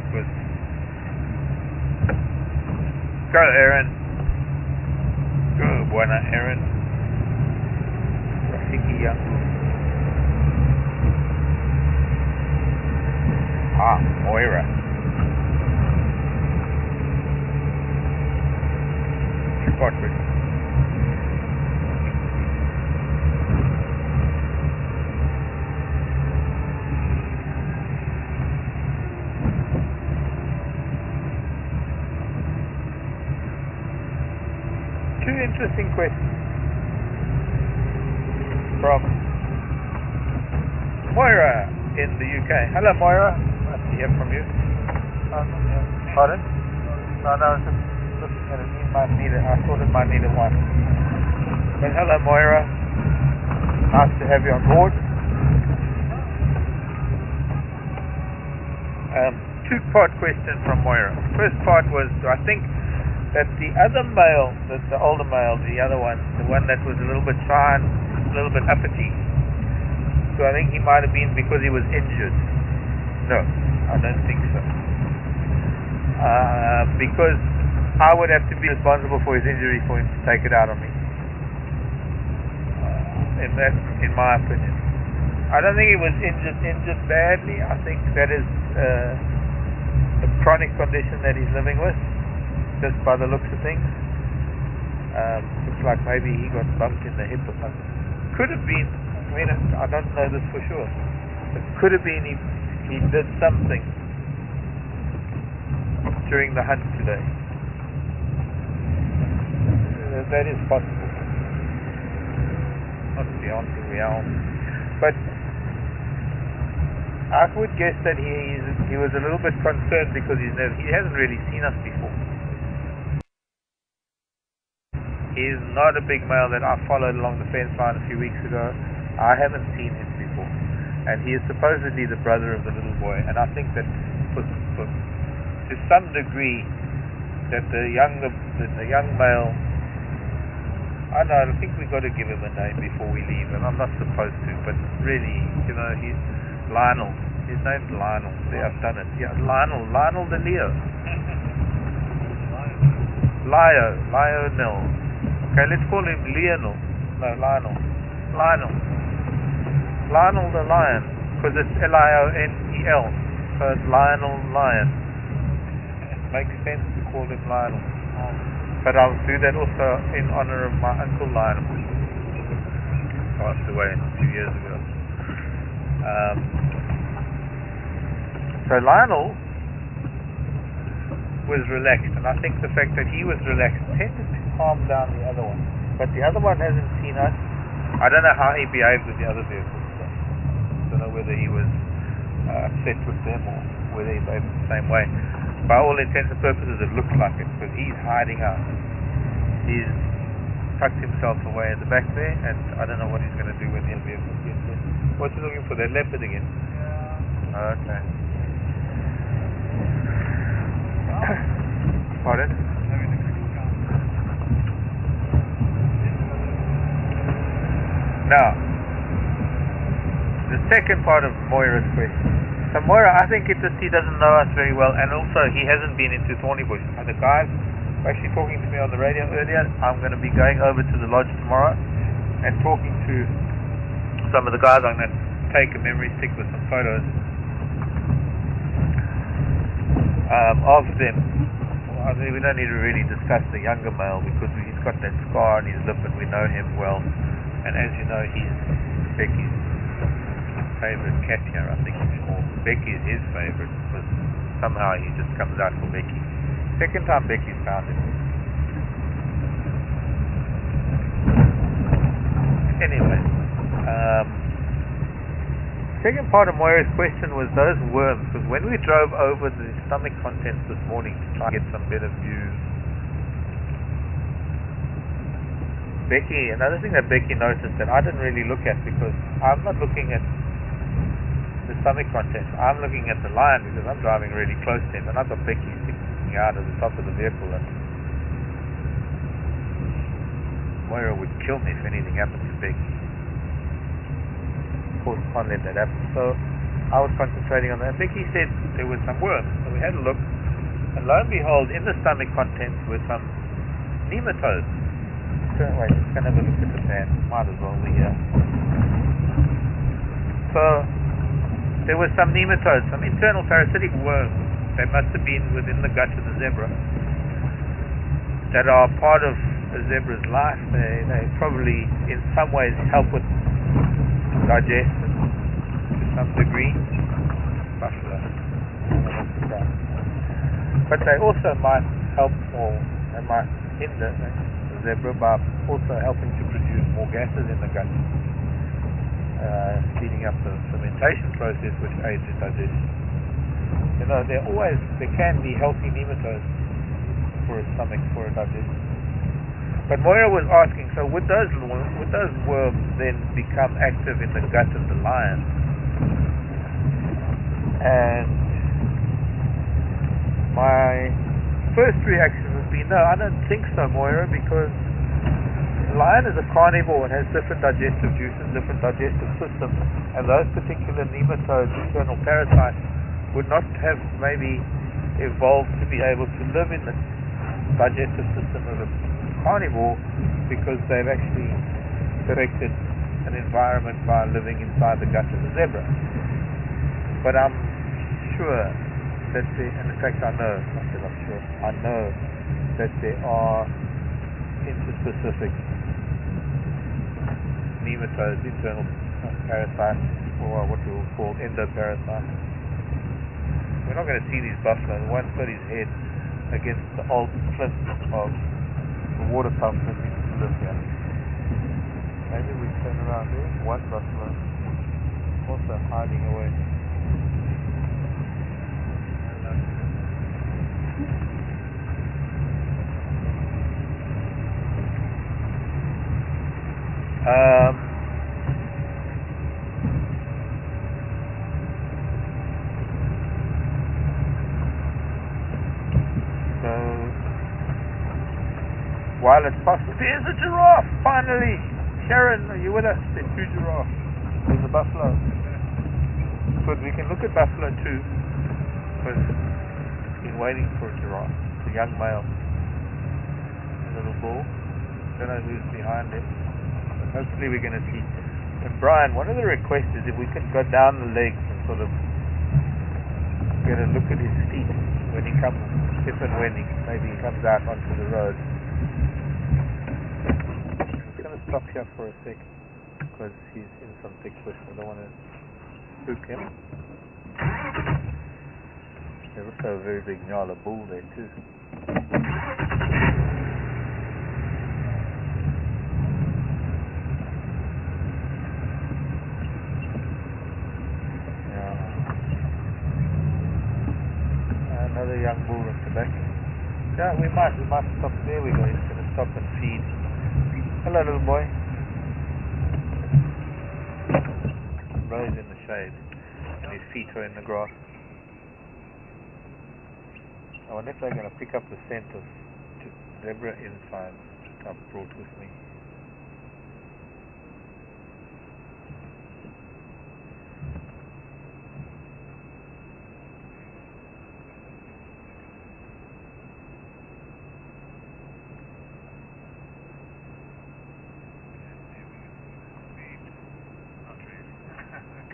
Go, Aaron. Go, buena, Aaron. Rafiki Yangu. Moira. Scotland. Two interesting questions from Moira in the UK. Hello, Moira. Nice to hear from you. Pardon? No, it's just looking at it. I thought it might need a one. But hello, Moira. Nice to have you on board. Two-part question from Moira. First part was, I think that the other male, the older male, the other one, the one that was a little bit shy and a little bit uppity, so I think he might have been because he was injured. No, I don't think so. Because I would have to be responsible for his injury for him to take it out on me. In my opinion, I don't think he was injured badly. I think that is a chronic condition that he's living with, just by the looks of things. Looks like maybe he got bumped in the hip or something. Could have been. I mean, I don't know this for sure. It could have been he did something during the hunt today. That is possible. Not the answer we are, but I would guess that he was a little bit concerned because he hasn't really seen us before. He's not a big male that I followed along the fence line a few weeks ago. I haven't seen him before, and he is supposedly the brother of the little boy. And I think that, to some degree, that the young male. I think we've got to give him a name before we leave, and I'm not supposed to, but really, he's Lionel. His name's Lionel. Yeah, I've done it. Yeah, Lionel the Leo. Lionel. Okay, let's call him Lionel. No, Lionel. Lionel the Lion, because it's Lionel. So it's Lionel Lion. It makes sense to call him Lionel. But I'll do that also in honor of my Uncle Lionel, who passed away 2 years ago. So Lionel was relaxed, and I think the fact that he was relaxed tended to calm down the other one. But the other one hasn't seen us. I don't know how he behaved with the other vehicles. So I don't know whether he was upset with them or whether he behaved the same way. By all intents and purposes, it looks like it, because he's hiding out. He's tucked himself away at the back there, and I don't know what he's going to do when the vehicle gets there. What's he looking for? That leopard again? Yeah. Okay. Pardon? Now, the second part of Moira's question. So Moira, I think it's just he doesn't know us very well, and also he hasn't been into Thornybush. And the guys were actually talking to me on the radio earlier. I'm going to be going over to the lodge tomorrow and talking to some of the guys. I'm going to take a memory stick with some photos of them. I mean, we don't need to really discuss the younger male because he's got that scar on his lip and we know him well. And as you know, he's Becky's favorite cat here, I think. Or Becky is his favorite because somehow he just comes out for Becky. Second time Becky's found him. Anyway, second part of Moira's question was those worms, because when we drove over the stomach contents this morning to try and get some better views, Becky, another thing that Becky noticed that I didn't really look at, because I'm not looking at the stomach contents, I'm looking at the lion because I'm driving really close to him, and I've got Becky sticking out of the top of the vehicle, and Moira would kill me if anything happened to Becky. Of course, can't let that happen. So I was concentrating on that. Becky said there was some worms, so we had a look, and lo and behold, in the stomach contents were some nematodes. Wait, let's go and have a look at the pan. Might as well be here. So there were some nematodes, some internal parasitic worms that must have been within the gut of the zebra that are part of a zebra's life. They probably in some ways help with digestion to some degree. Buffalo. But they also might help, or they might hinder the zebra by also helping to produce more gases in the gut, speeding up the fermentation process, which aids in digestion. You know, there can be healthy nematodes for a stomach, for a digestion. But Moira was asking, so would those worms then become active in the gut of the lion? And my first reaction would be, no, I don't think so, Moira, because the lion is a carnivore and has different digestive juices, different digestive systems, and those particular nematodes, internal parasites, would not have maybe evolved to be able to live in the digestive system of a carnivore, because they've actually corrected an environment by living inside the gut of the zebra. But I'm sure that and in fact I know that there are interspecific nematodes, internal parasites, or what we will call endoparasites. We're not going to see these buffalo. The one put his head against the old flint of the water pump that used to live here. Maybe we turn around there. One buffalo also hiding away. So while it's possible, there's a giraffe finally. Sharon, are you with us? There's two giraffes. There's a buffalo. Good, we can look at buffalo too, because it's been waiting for a giraffe. It's a young male. A little bull. Don't know who's behind it. But hopefully we're going to see. And Brian, one of the requests is if we could go down the legs and sort of get a look at his feet when he comes, if and when he maybe comes out onto the road. I'm going to stop here for a sec because he's in some thick bush. I don't want to spook him. There's also a very big Nyala bull there too. Another young bull at the back. Yeah, we might stop. There we go. He's going to stop and feed. Hello, little boy. Rose in the shade, and his feet are in the grass. I wonder if they're going to pick up the scent of zebra enzymes that I've brought with me.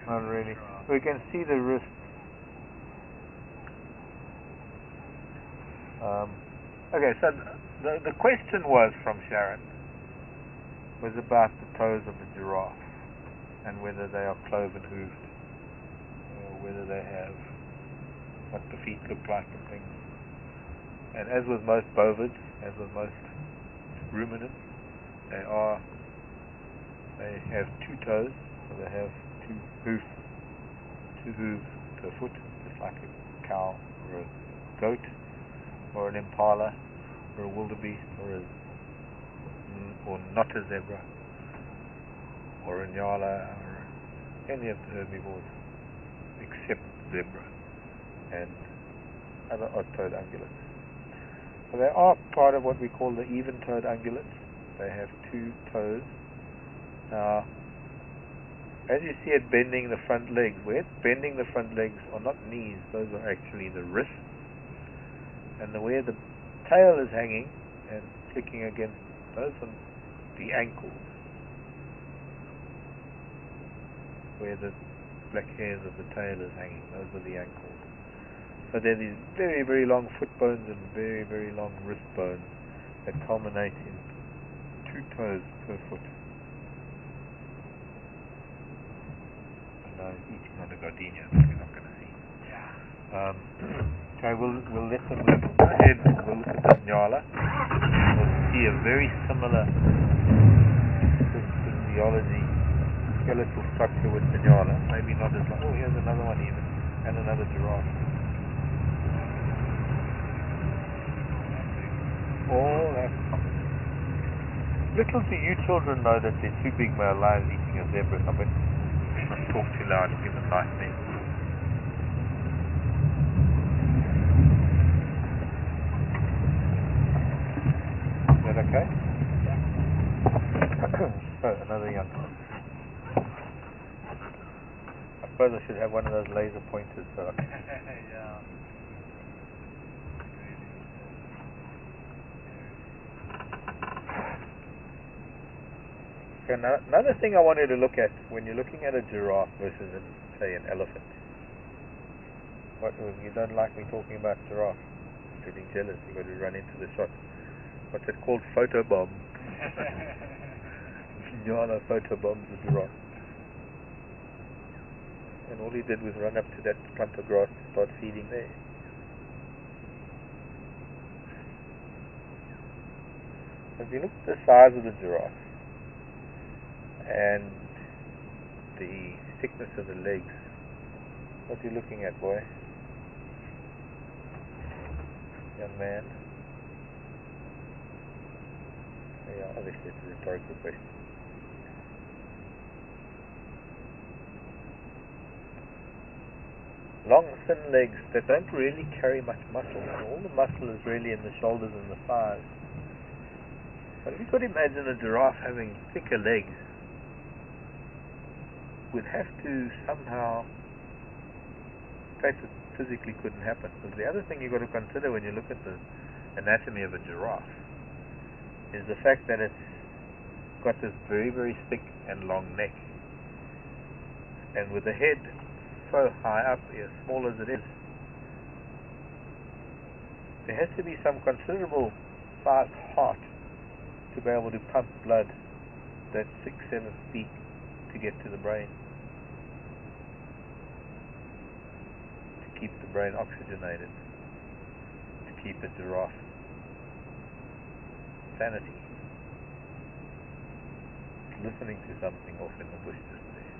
Not really. We can see the wrist. Okay, so the question was from Sharon was about the toes of the giraffe and whether they are cloven hooved, or whether they have what the feet look like and things. And as with most bovids, as with most ruminants, they have two toes, so they have two hooves per foot, just like a cow or a goat or an impala or a wildebeest or not a zebra or a nyala or any of the herbivores except zebra and other odd-toed ungulates. So they are part of what we call the even-toed ungulates. They have two toes. Now, as you see it bending the front legs, where it's bending the front legs are not knees, those are actually the wrists. And where the tail is hanging and clicking against, those are the ankles. Where the black hairs of the tail is hanging, those are the ankles. So there are these very, very long foot bones and very, very long wrist bones that culminate in two toes per foot. He's eating on the gardenia, so we're not going to see. Okay, we'll let them live. Go ahead, we'll look at this nyala. We'll see a very similar physiology, skeletal structure with the nyala. Maybe not as long. Oh, here's another one even, and another giraffe. All that. Little do you children know that there's two big male lions eating a zebra. Somebody must talk too loud and give them nightmares. Is that okay? Oh, another young one. I suppose I should have one of those laser pointers so I can... Yeah. Okay, another thing I wanted to look at when you're looking at a giraffe versus, say, an elephant. What, you don't like me talking about giraffe? You're getting jealous. You've got to run into the shot. What's it called? Photobomb. Nyala photobombs the giraffe. And all he did was run up to that clump of grass to start feeding there. If you look at the size of the giraffe and the thickness of the legs, what are you looking at, boy? Young man? Yeah, obviously it's a rhetorical question. Long, thin legs that don't really carry much muscle. All the muscle is really in the shoulders and the thighs. But if you could imagine a giraffe having thicker legs, would have to somehow, in fact it physically couldn't happen. Because the other thing you've got to consider when you look at the anatomy of a giraffe is the fact that it's got this very, very thick and long neck. And with the head so high up, as small as it is, there has to be some considerable sized heart to be able to pump blood that 6-7 feet to get to the brain, to keep the brain oxygenated, to keep a giraffe sanity. Listening to something off in the bush just there.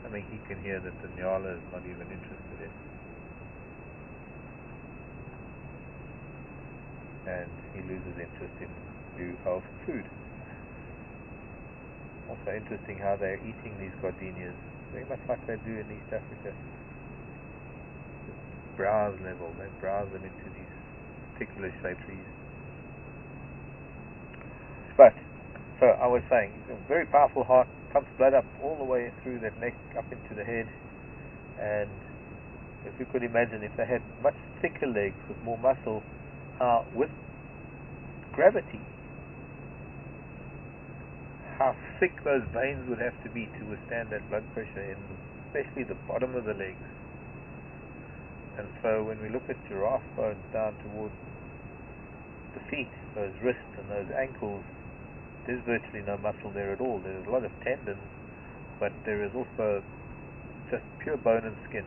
I mean, he can hear that the nyala is not even interested in. And he loses interest in new health food. Also interesting how they're eating these gardenias, very much like they do in East Africa. Browse level, they browse them into these particular shaped trees. But, so I was saying, a very powerful heart, pumps blood up all the way through that neck, up into the head. And if you could imagine, if they had much thicker legs with more muscle, with gravity, how thick those veins would have to be to withstand that blood pressure in especially the bottom of the legs. And so when we look at giraffe bones down towards the feet, those wrists and those ankles, there's virtually no muscle there at all. There's a lot of tendons, but there is also just pure bone and skin.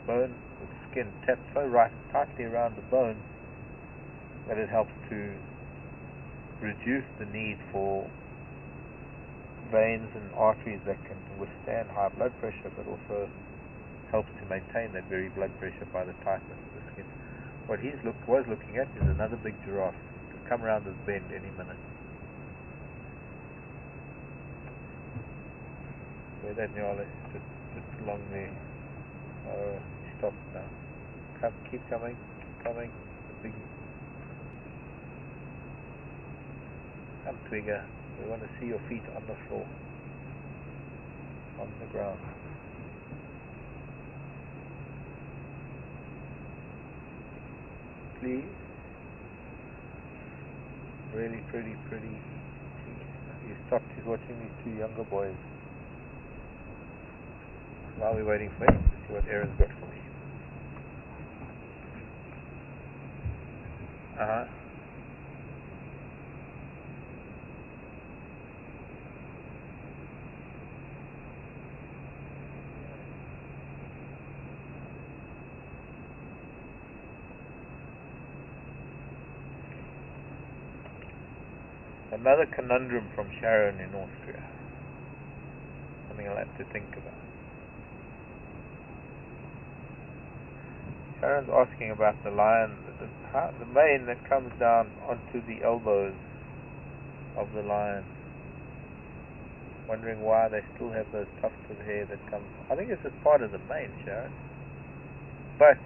Bone with skin tapped so tightly around the bone that it helps to reduce the need for veins and arteries that can withstand high blood pressure, but also helps to maintain that very blood pressure by the tightness of the skin. What he was looking at is another big giraffe. It could come around this bend any minute. Where that nyala is, just along there. Oh, stop now. Keep coming, coming. The big. Come, Twigger. We want to see your feet on the floor, on the ground. Please. Really pretty. He stopped. He's watching these two younger boys. While we're waiting for him, let's see what Aaron's got for me. Another conundrum from Sharon in Austria. Something I'll have to think about. Sharon's asking about the lion, the mane that comes down onto the elbows of the lion. Wondering why they still have those tufts of hair that come. I think it's just part of the mane, Sharon. But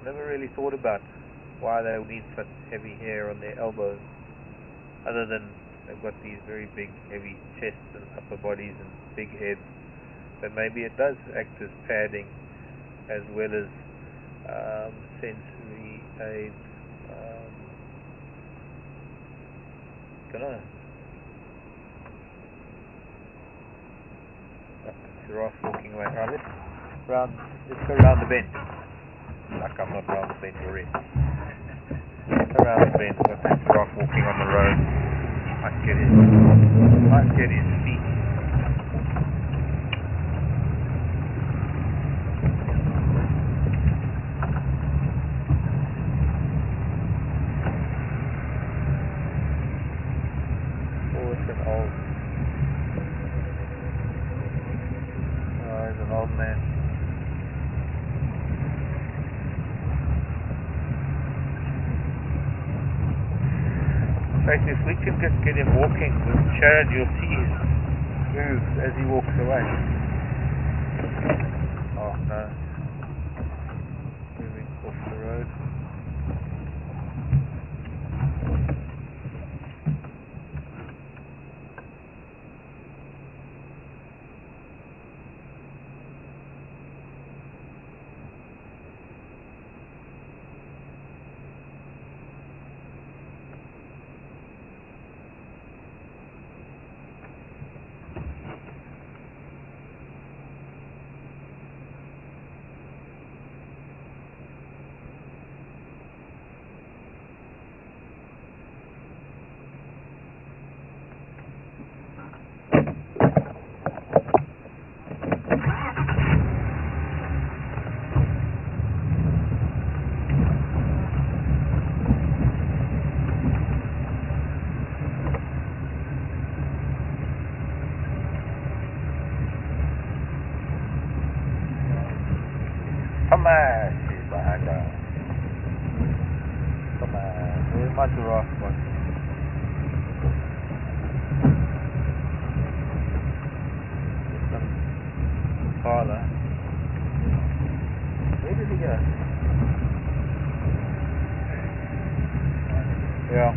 never really thought about why they need such heavy hair on their elbows, other than they've got these very big heavy chests and upper bodies and big heads. But maybe it does act as padding as well as sensory aids. Don't know. Giraffe walking away. Right, let's go round the bend. Like I'm not round the bend already. Around the bend, got that giraffe walking on the road. Might get his feet. Oh, it's an old. Oh, he's an old man. If we can just get him walking with Sharon, you'll see his moves as he walks away. Oh no. Moving off the road. Come on, where's my giraffe one? Some father. Where did he go? Yeah.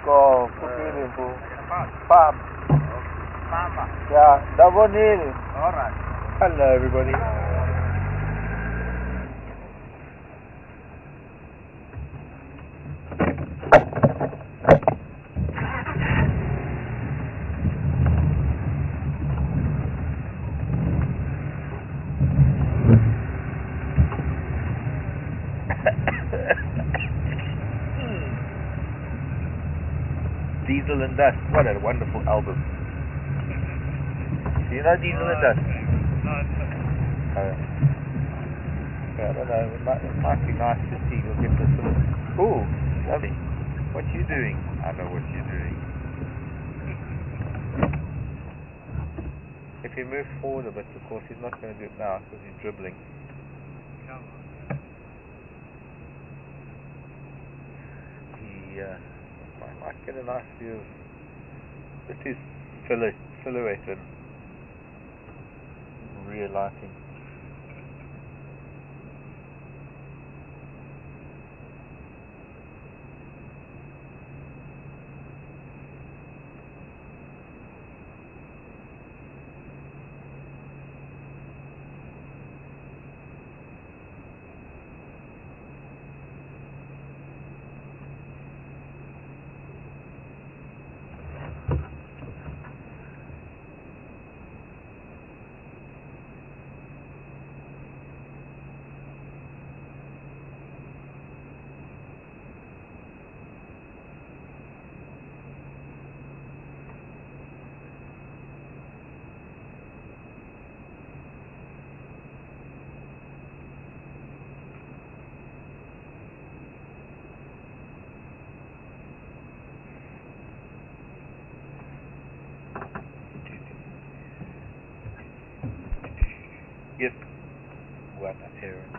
Go, put it in, bro. Pop. Yeah, that one in. Alright. Hello, everybody. Diesel and Dust. What a wonderful album. Do you know Diesel and Dust? No, yeah, I don't know. It might be nice to see. We'll get this sort of. Ooh, lovely. What you doing? I know what you're doing. If he moves forward a bit, of course, he's not going to do it now because he's dribbling. He might get a nice view of just his silhouette and rear lighting. Aaron.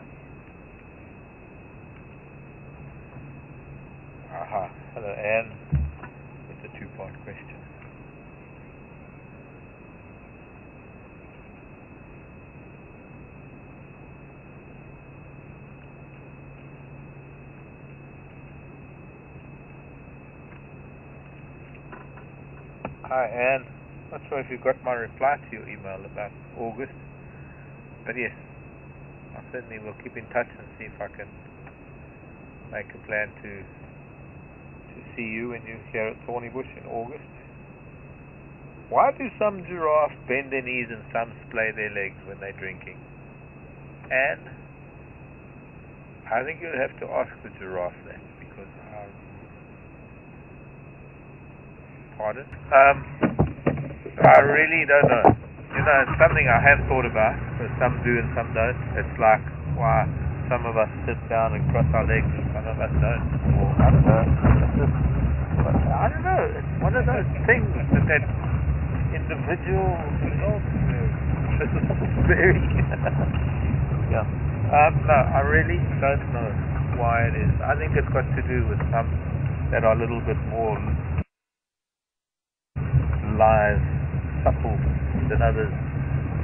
Aha. Hello, Anne. It's a two-part question. Hi, Anne. Not sure if you got my reply to your email about August, but yes, I certainly will keep in touch and see if I can make a plan to see you when you're here at Thornybush in August. Why do some giraffes bend their knees and some splay their legs when they're drinking? And I think you'll have to ask the giraffe that, because pardon? I really don't know. You know, it's something I have thought about, because some do and some don't. It's like why some of us sit down and cross our legs and some of us don't. Or I don't know. I don't know. It's one of those things that individual results. This is very yeah. No, I really don't know why it is. I think it's got to do with some that are a little bit more live, supple than others.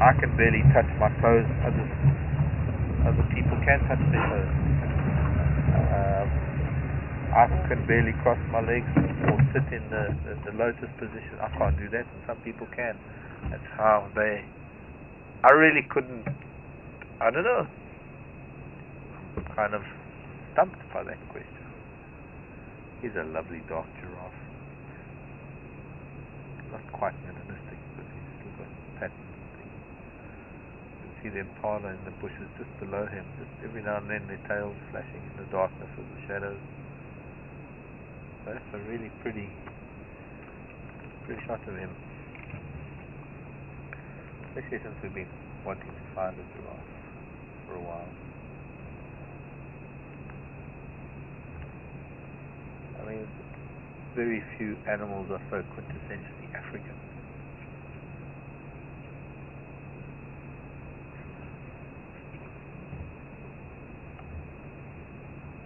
I can barely touch my toes. Other people can touch their toes. I can barely cross my legs or sit in the lotus position. I can't do that, and some people can. That's how they. I really couldn't. I don't know. I'm kind of stumped by that question. He's a lovely dark giraffe. Not quite melanistic, but he's still got patterns and things. You can see the impala in the bushes just below him. Just every now and then their tails flashing in the darkness of the shadows. So that's a really pretty shot of him. Especially since we've been wanting to find a giraffe for a while. I mean, very few animals are so quintessentially African.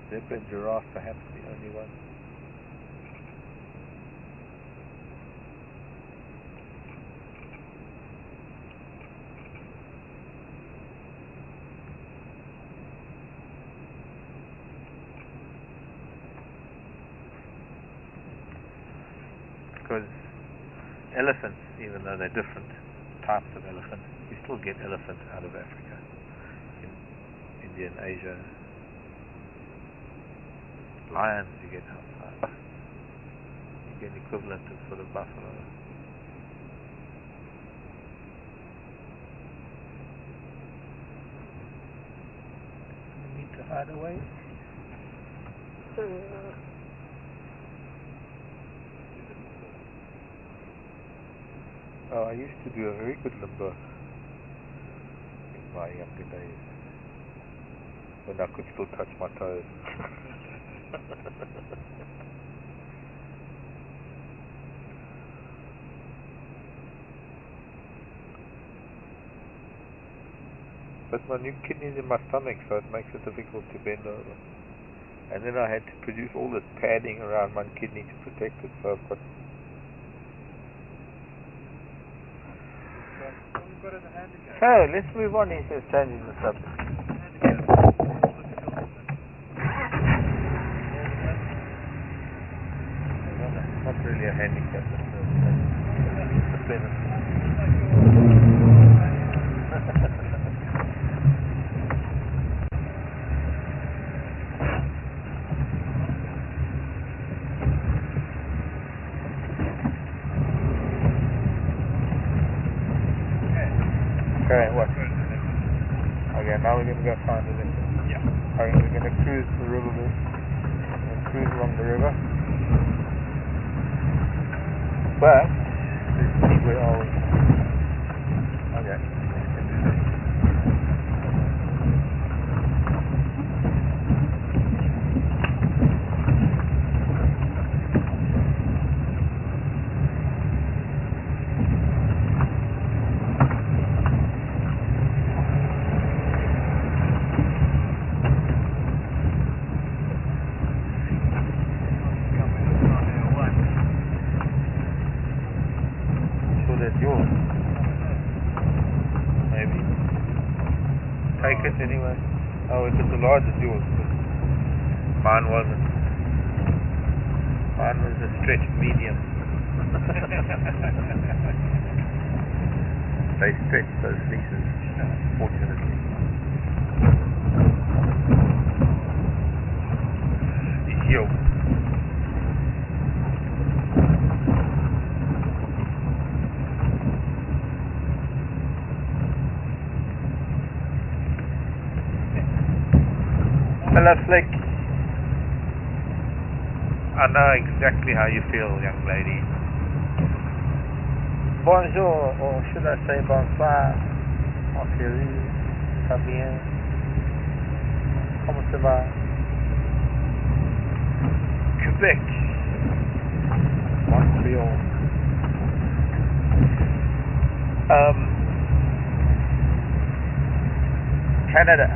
Zebra and giraffe, perhaps the only one. Because elephants, even though they're different types of elephant, you still get elephant out of Africa, in India and Asia. Lions you get outside. You get an equivalent of sort of buffalo. You need to hide away. Oh, I used to do a very good limbo in my younger days, when I could still touch my toes. But my new kidney's in my stomach, so it makes it difficult to bend over. And then I had to produce all this padding around one kidney to protect it, so I've got... So, let's move on, he says, changing the subject. Not really a handicap, it's a benefit. Okay, what? Okay, now we're going to go find a link. Yeah. Okay, we're going to cruise the river bit. And cruise along the river. But, let's see where are we. Okay, let's do this. that yours? Maybe. Take it anyway. Oh, if it's a large, it's yours. Mine wasn't. Mine was a stretched medium. They stretch those fleeces, fortunately. Yo. Hello, Flick. I know exactly how you feel, young lady. Bonjour, or should I say bonsoir, mon chéri, ça va bien? Comment ça va? Quebec, Montreal. Canada.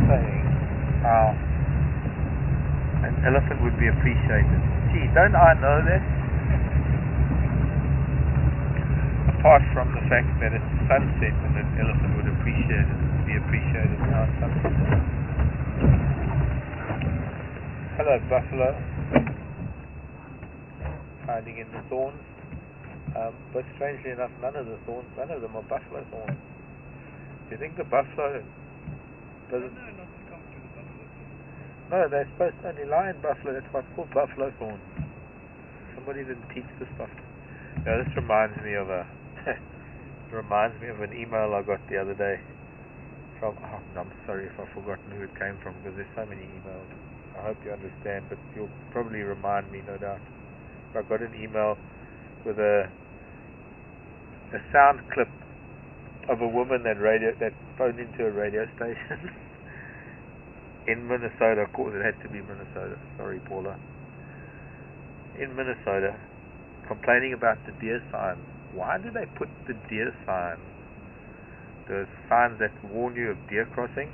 Saying how an elephant would be appreciated. Gee, don't I know that? Apart from the fact that it's sunset and an elephant would be appreciated now at sunset. Hello, buffalo. Hiding in the thorns. But strangely enough, none of them are buffalo thorns. Do you think the buffalo doesn't... No, nothing comes through the buffalo thorn. No, they're supposed to only lie in buffalo. That's why it's called buffalo thorn. Somebody didn't teach this stuff. Now, this reminds me of an email I got the other day from... Oh, I'm sorry if I've forgotten who it came from, because there's so many emails. I hope you understand, but you'll probably remind me, no doubt. I got an email with a sound clip of a woman that phoned into a radio station in Minnesota. Of course, it had to be Minnesota. Sorry, Paula. In Minnesota, complaining about the deer signs. Why do they put the deer signs, the signs that warn you of deer crossing?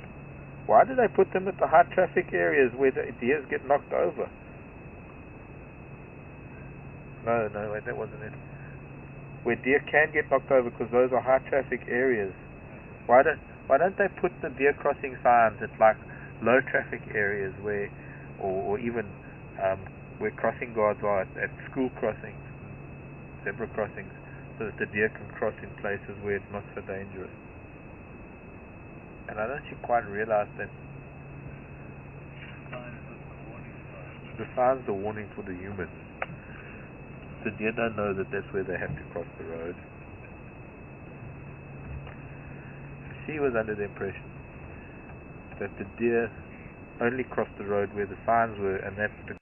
Why do they put them at the high traffic areas where the deers get knocked over? No, wait, that wasn't it. Where deer can get knocked over, because those are high traffic areas. Why don't they put the deer crossing signs at like low traffic areas where, or even where crossing guards are at school crossings, zebra crossings, so that the deer can cross in places where it's not so dangerous? And I don't quite realize that the signs are warning for the humans. The deer don't know that that's where they have to cross the road. She was under the impression that the deer only crossed the road where the signs were, and that's the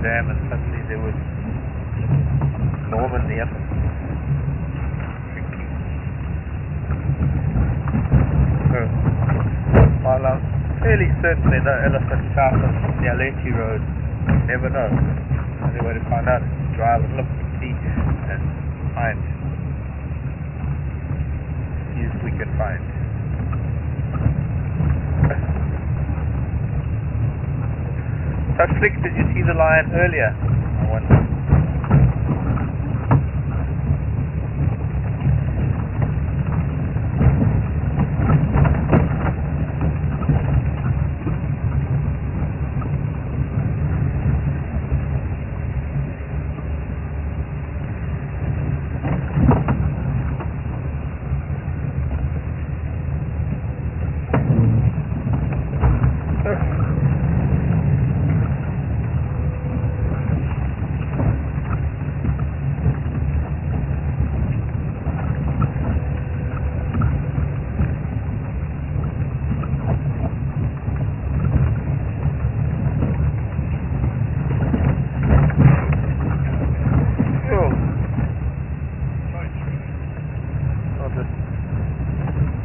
dam, and suddenly there was Norman the elephant drinking. So, while I'm fairly certain there are no elephants south of the Alechi Road, you never know. The only way to find out is to drive and look and see and find. See if we can find. So, Flick, did you see the lion earlier? I wonder.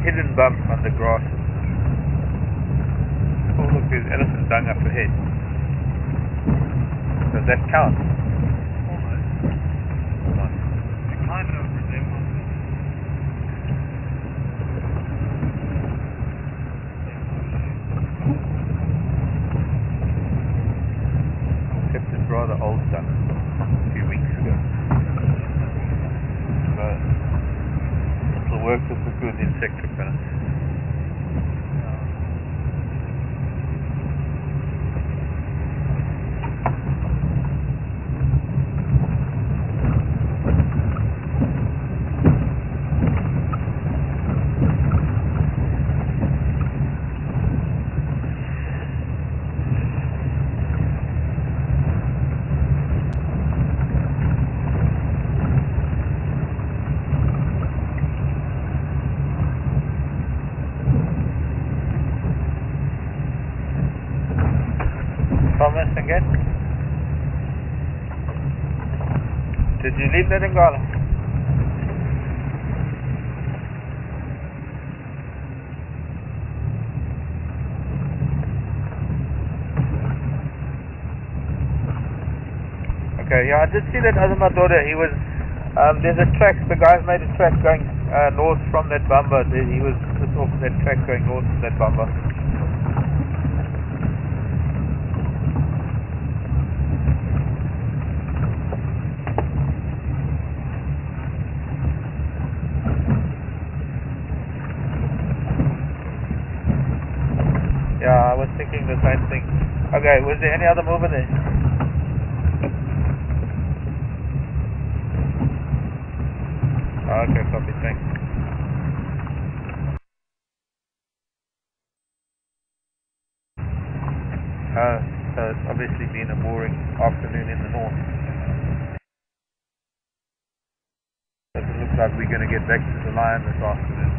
Hidden bump on the grass. Oh look, there's elephant dung up ahead. Does that count? Almost. You climb it over them. Except it's rather old dung. A few weeks ago. But it'll work with the good insect repellent. Thomas again? Did you leave that in Gala? Okay, yeah, I did see that other Madoda. He was, there's a track, the guys made a track going north from that bumper. He was just off that track going north from that bumper. Yeah, I was thinking the same thing. Okay, was there any other mover there? Okay, copy, thanks. So it's obviously been a boring afternoon in the north. Doesn't look like we're going to get back to the Lion this afternoon.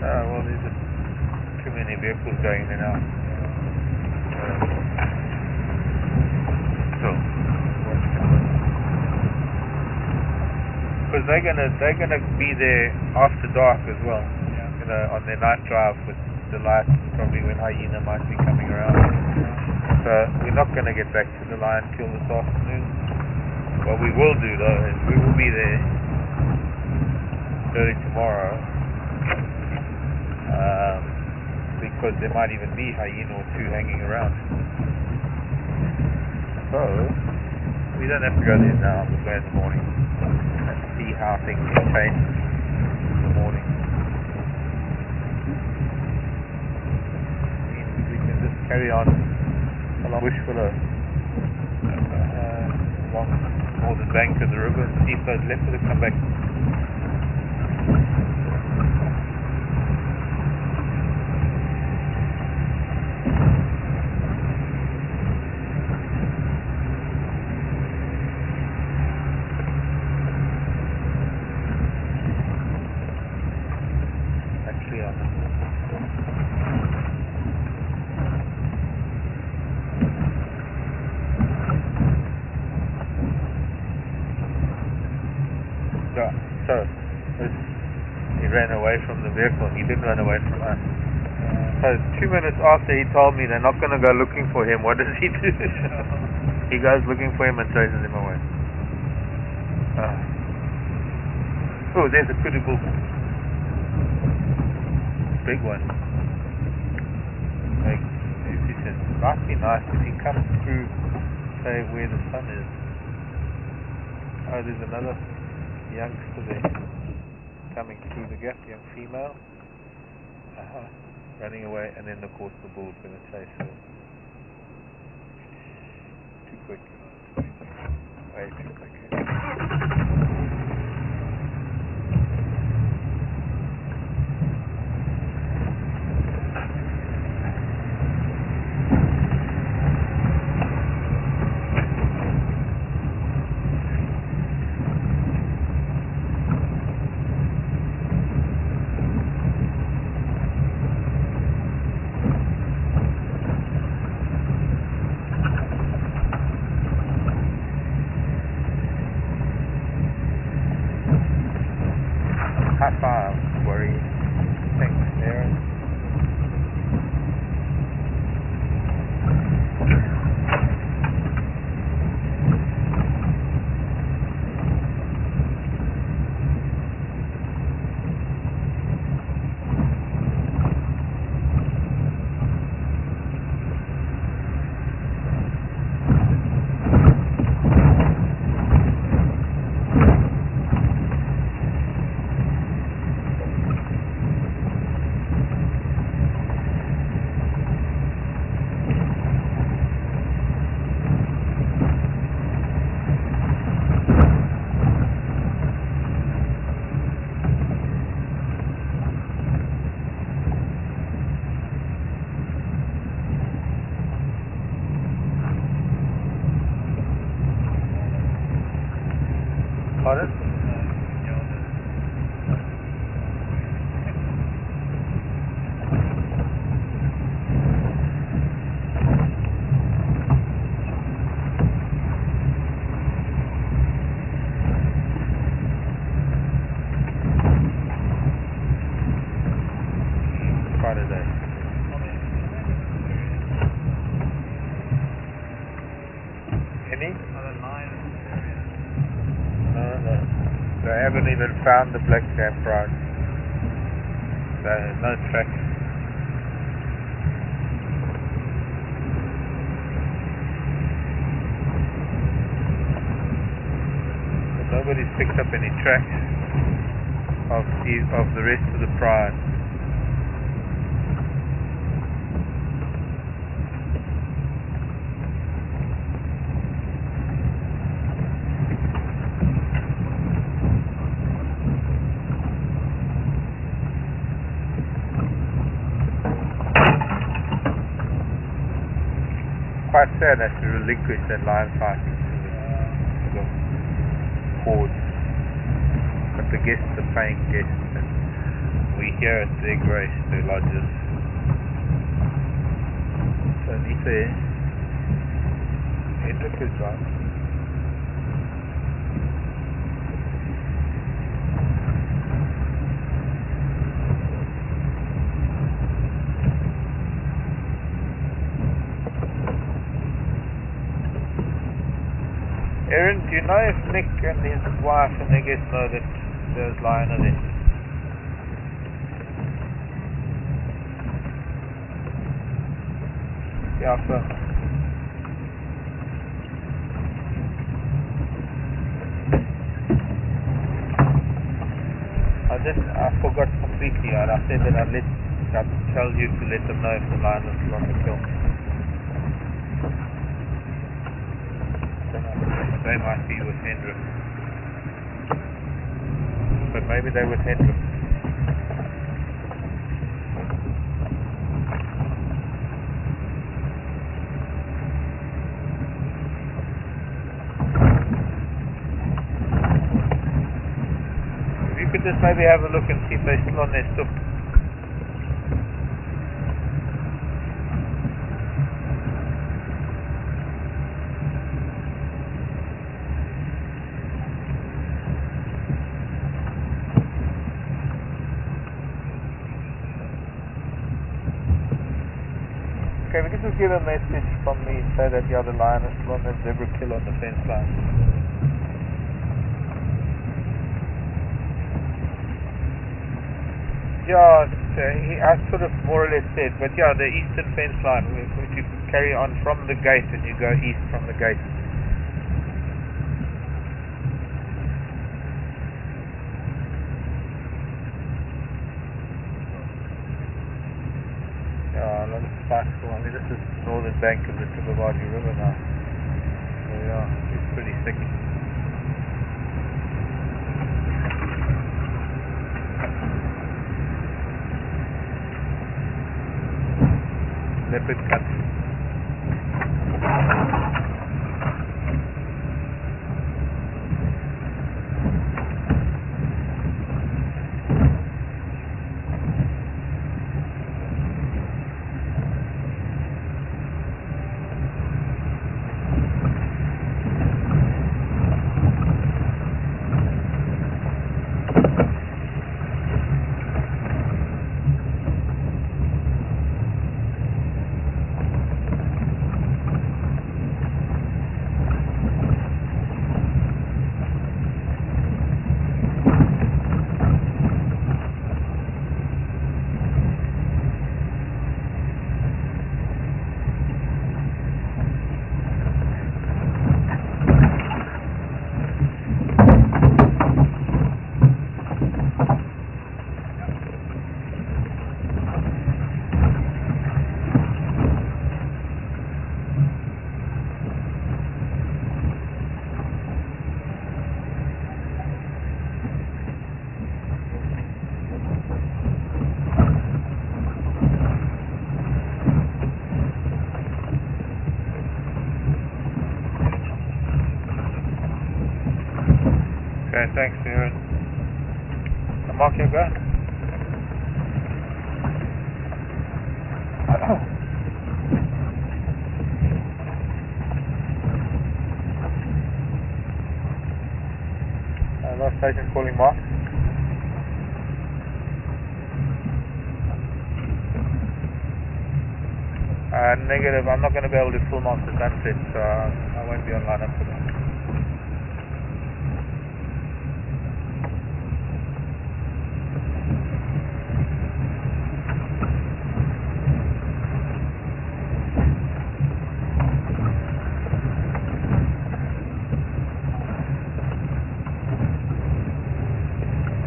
Well, there's just too many vehicles going in and out. So, because they're gonna be there after dark as well. On their night drive with the lights, probably when hyena might be coming around. So we're not gonna get back to the lion kill this afternoon. What we will do though is we will be there early tomorrow. Because there might even be hyena or two hanging around. So, we don't have to go there now, we'll go in the morning and see how things change in the morning. We can just carry on along Bushfiller, along the northern bank of the river and see if those leopards come back. Yeah. So, he ran away from the vehicle. He didn't run away from us. So 2 minutes after he told me they're not going to go looking for him, what does he do? He goes looking for him and chases him away. Oh, there's a kudu bull. Big one. Like, it might be nice if he comes through, say, where the sun is. Oh, there's another youngster there coming through the gap, young female. Running away, and then of course the bull's going to chase her. Too quick. Way too quick. High five, worry. Thanks, Aaron. Pardon? Friday. Any? No. They haven't even found the black campsite. There's no track. But nobody's picked up any tracks of the rest of the pride. Quite sad that to relinquish that line fighting to the hordes. But the guests are paying guests, and we here at their grace, their lodges. So Nita, Hendrik is right. Aaron, do you know if Nick and his wife and their guests know that there's lion in it? Yeah, so I forgot completely. I said that I'd tell you to let them know if the lion is on the kill. They might be with Hendrik. But maybe they're with Hendrik. If you could just maybe have a look and see if they're still on their stuff. Okay, we can just give a message from me, say that the other line is on the zebra kill on the fence line. Yeah, I sort of more or less said, but yeah, the eastern fence line, if you carry on from the gate and you go east from the gate. Yeah, a lot of spikes. I mean, this is the northern bank of the Thornybush River now. So yeah, it's pretty thick. Leopard country. Okay, thanks, Aaron. Mark, you go. Last station calling Mark. Negative, I'm not going to be able to film after sunset, so I won't be online after that.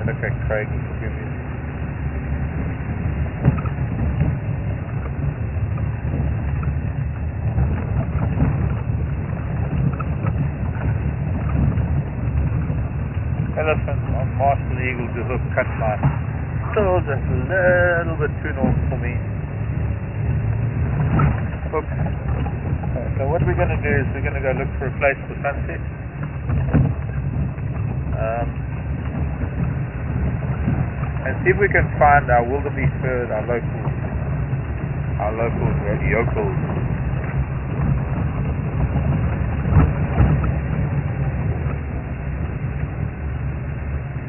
Okay, Craig, forgive me. Elephant on Marshall Eagle to hook cut line. Still just a little bit too north for me. Hook. So what we're going to do is we're going to go look for a place for sunset. And see if we can find our wildebeest herd, our locals yokels.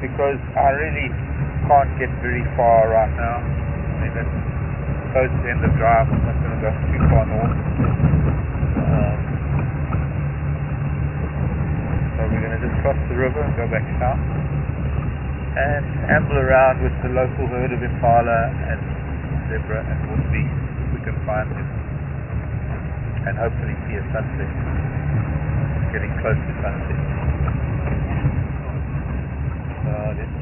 Because I really can't get very far right now. I mean, it's close to the end of the drive. I'm not going to go too far north. So we're going to just cross the river and go back south and amble around with the local herd of impala and zebra and wildebeest if we can find them, and hopefully see a sunset. Getting close to sunset. Let's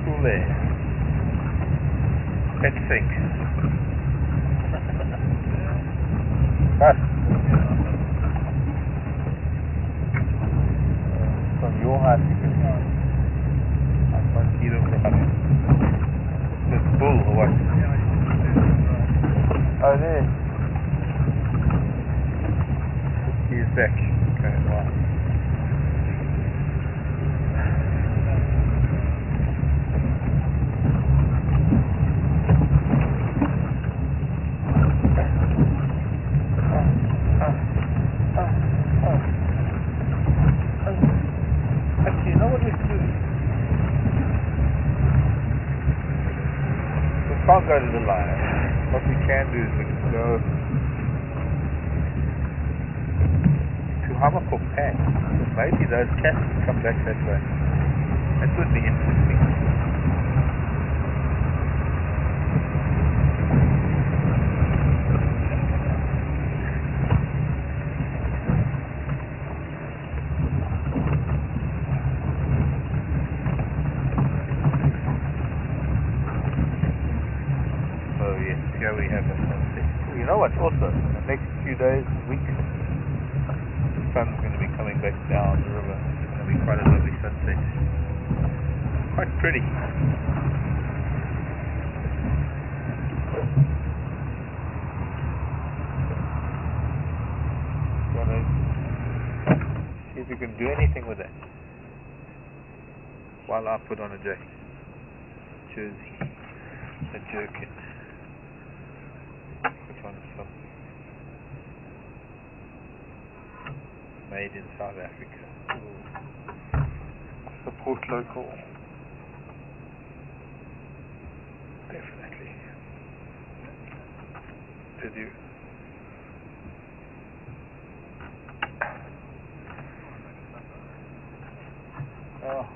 cool there. Pet sink. Bus. From your heart you can see. I can't see them from here. This bull or what? Oh, there. He's back. Okay, wow. You know what we do? We can't can't go to the lion. What we can do is we can go to Hammercock Pass. Maybe those cats will come back that way. That would be interesting. Here we have a sunset. You know what, also, in the next few days, weeks, the sun's going to be coming back down the river. It's going to be quite a lovely sunset. Quite pretty. Want to see if we can do anything with that while I put on a jacket, jersey, a jerkin. Made in South Africa. Support local. Definitely. To do. Oh.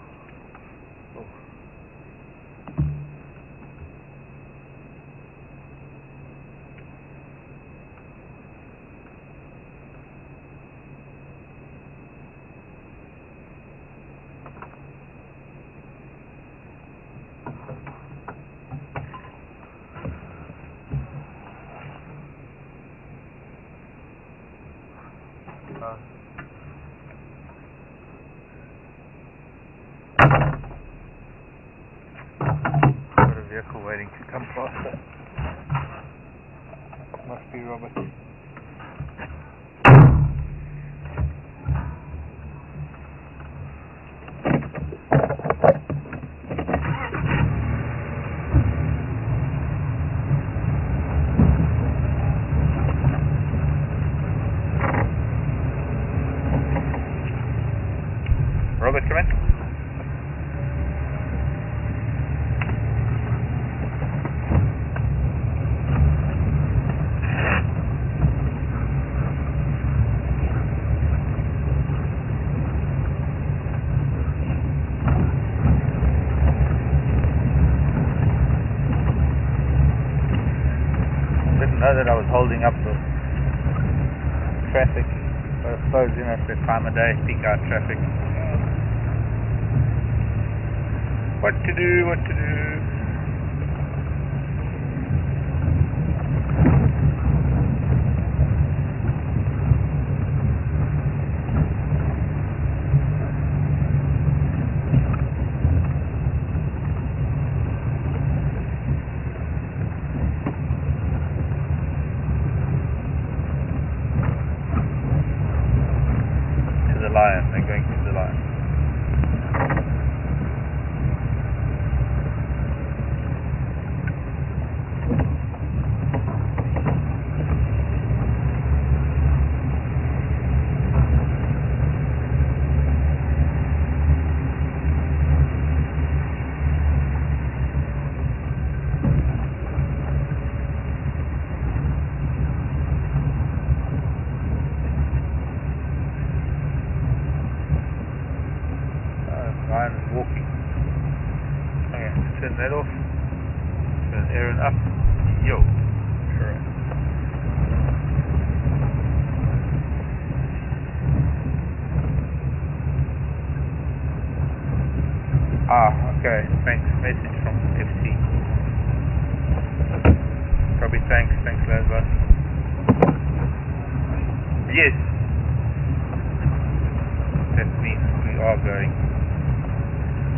Got a vehicle waiting to come faster. Must be Robert. Robert, come in. Didn't know that I was holding up the traffic. I suppose, you know, it's that time of day, peak hour traffic. What to do, what to do. To the lion, they're going to the lion. Lion is walking. Okay, turn that off. Turn Aaron up. Yo. Alright. Okay. Thanks. Message from FC. Probably thanks. Thanks, Lazar. Yes. That means we are going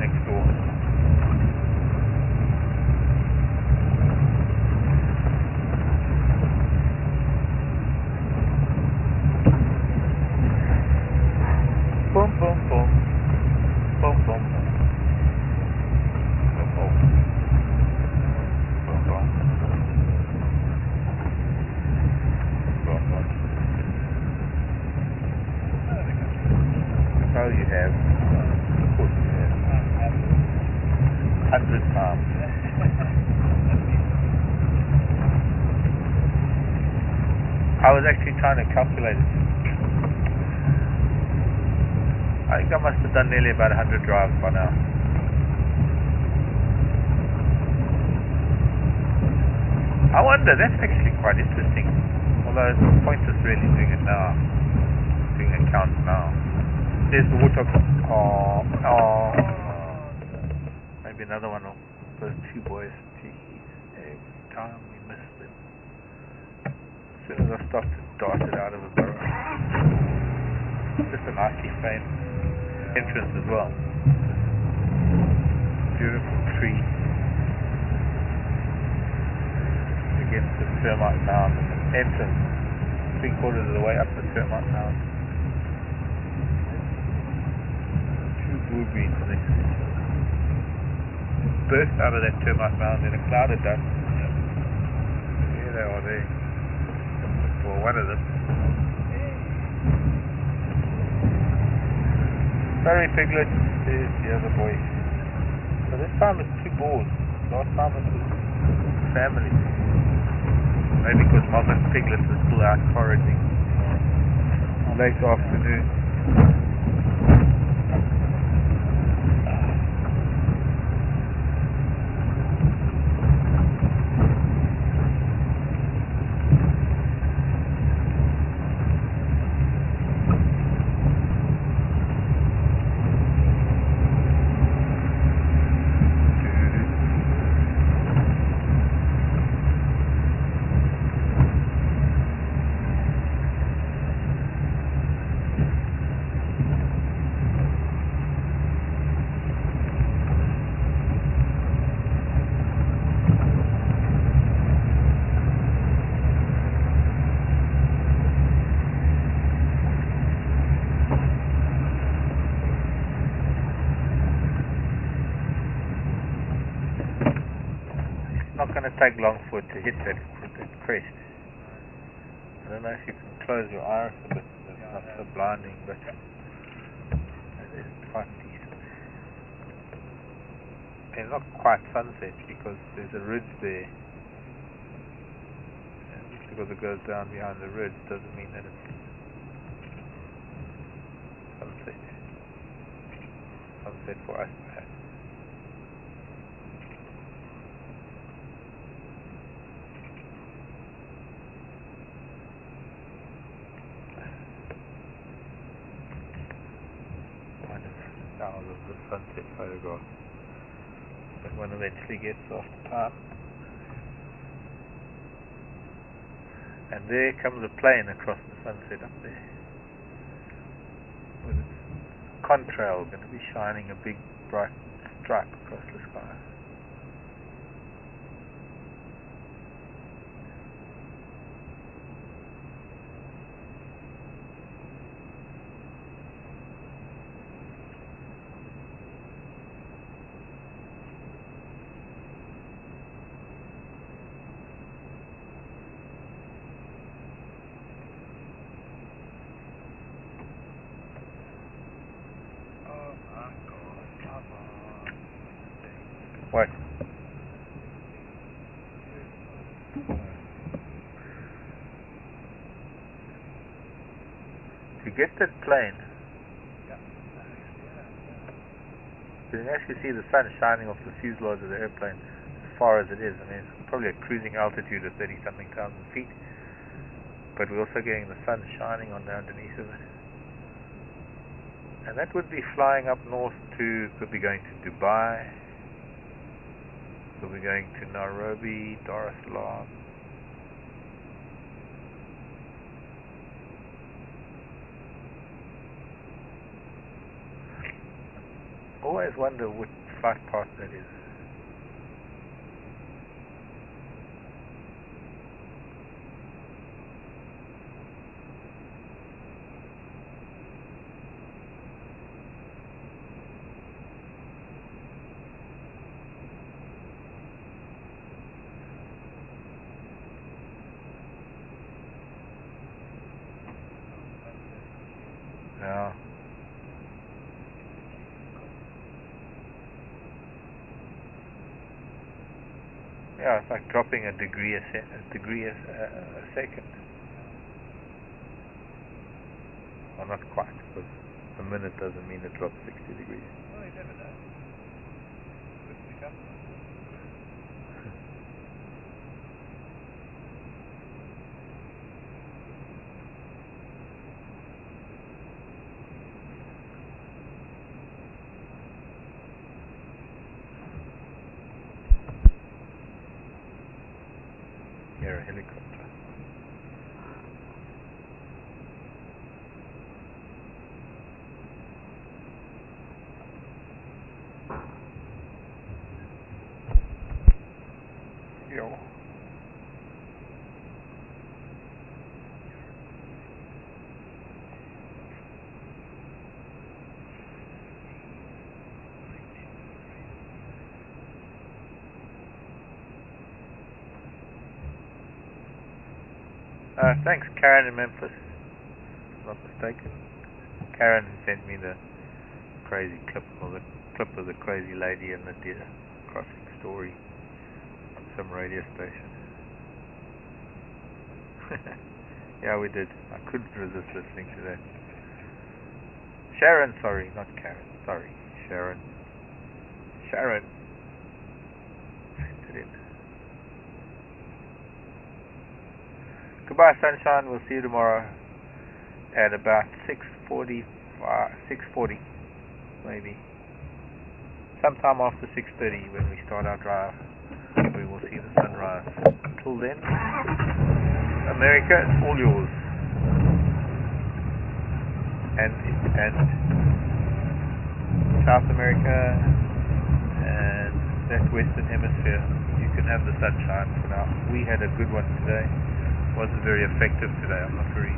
next door. Boom, boom, boom. Boom, boom, boom. Boom, boom. Boom, boom. Boom, boom. So you have, of course you have, 100 times. I was actually trying to calculate it. I think I must have done nearly about 100 drives by now. I wonder, that's actually quite interesting. Although it's pointless really doing it now. Doing a count now. There's the water. Oh. Maybe another one of those two boys. Jeez, every time we miss them. As soon as I stopped, it darted out of the burrow. Just a nicely framed entrance as well. Beautiful tree. Against the termite mound and the entrance 3/4 of the way up the termite mound. Two blueberries burst out of that termite mound in a cloud of dust. There they are there. Well, one of them. Sorry, Piglet. There's the other boy. So this time it's 2 boars. Last time it was family. Maybe because Mom and Piglet were still out foraging. Late afternoon. Not going to take long for it to hit that crest. I don't know if you can close your iris a bit, so it's not so blinding, but it is quite decent. It's not quite sunset because there's a ridge there. And just because it goes down behind the ridge doesn't mean that it's sunset. Sunset for us, perhaps. Of the sunset photograph that one eventually gets after time. And there comes a plane across the sunset up there with its contrail going to be shining a big bright stripe across the sky. What? To get that plane, you can actually see the sun shining off the fuselage of the airplane as far as it is. I mean, it's probably a cruising altitude of 30-something thousand feet, but we're also getting the sun shining on the underneath of it. And that would be flying up north to, could be going to Dubai, could be going to Nairobi, Dar es Salaam. Always wonder what flight path that is. Yeah. Yeah, it's like dropping a degree a second. Well, not quite, because a minute doesn't mean it drops 60 degrees. Well, you never know. Could pick up. Hear a helicopter. Yo. Thanks, Karen in Memphis. Not mistaken. Karen sent me the crazy clip, or the clip of the crazy lady and the deer crossing story on some radio station. Yeah, we did. I couldn't resist listening to that. Sharon, sorry, not Karen. Sorry, Sharon. Sharon. Sent it in. Goodbye, sunshine. We'll see you tomorrow at about 6:40, maybe. Sometime after 6:30 when we start our drive, we will see the sunrise. Until then, America, it's all yours. And South America and that Western Hemisphere, you can have the sunshine for now. We had a good one today. Wasn't very effective today. I'm not very.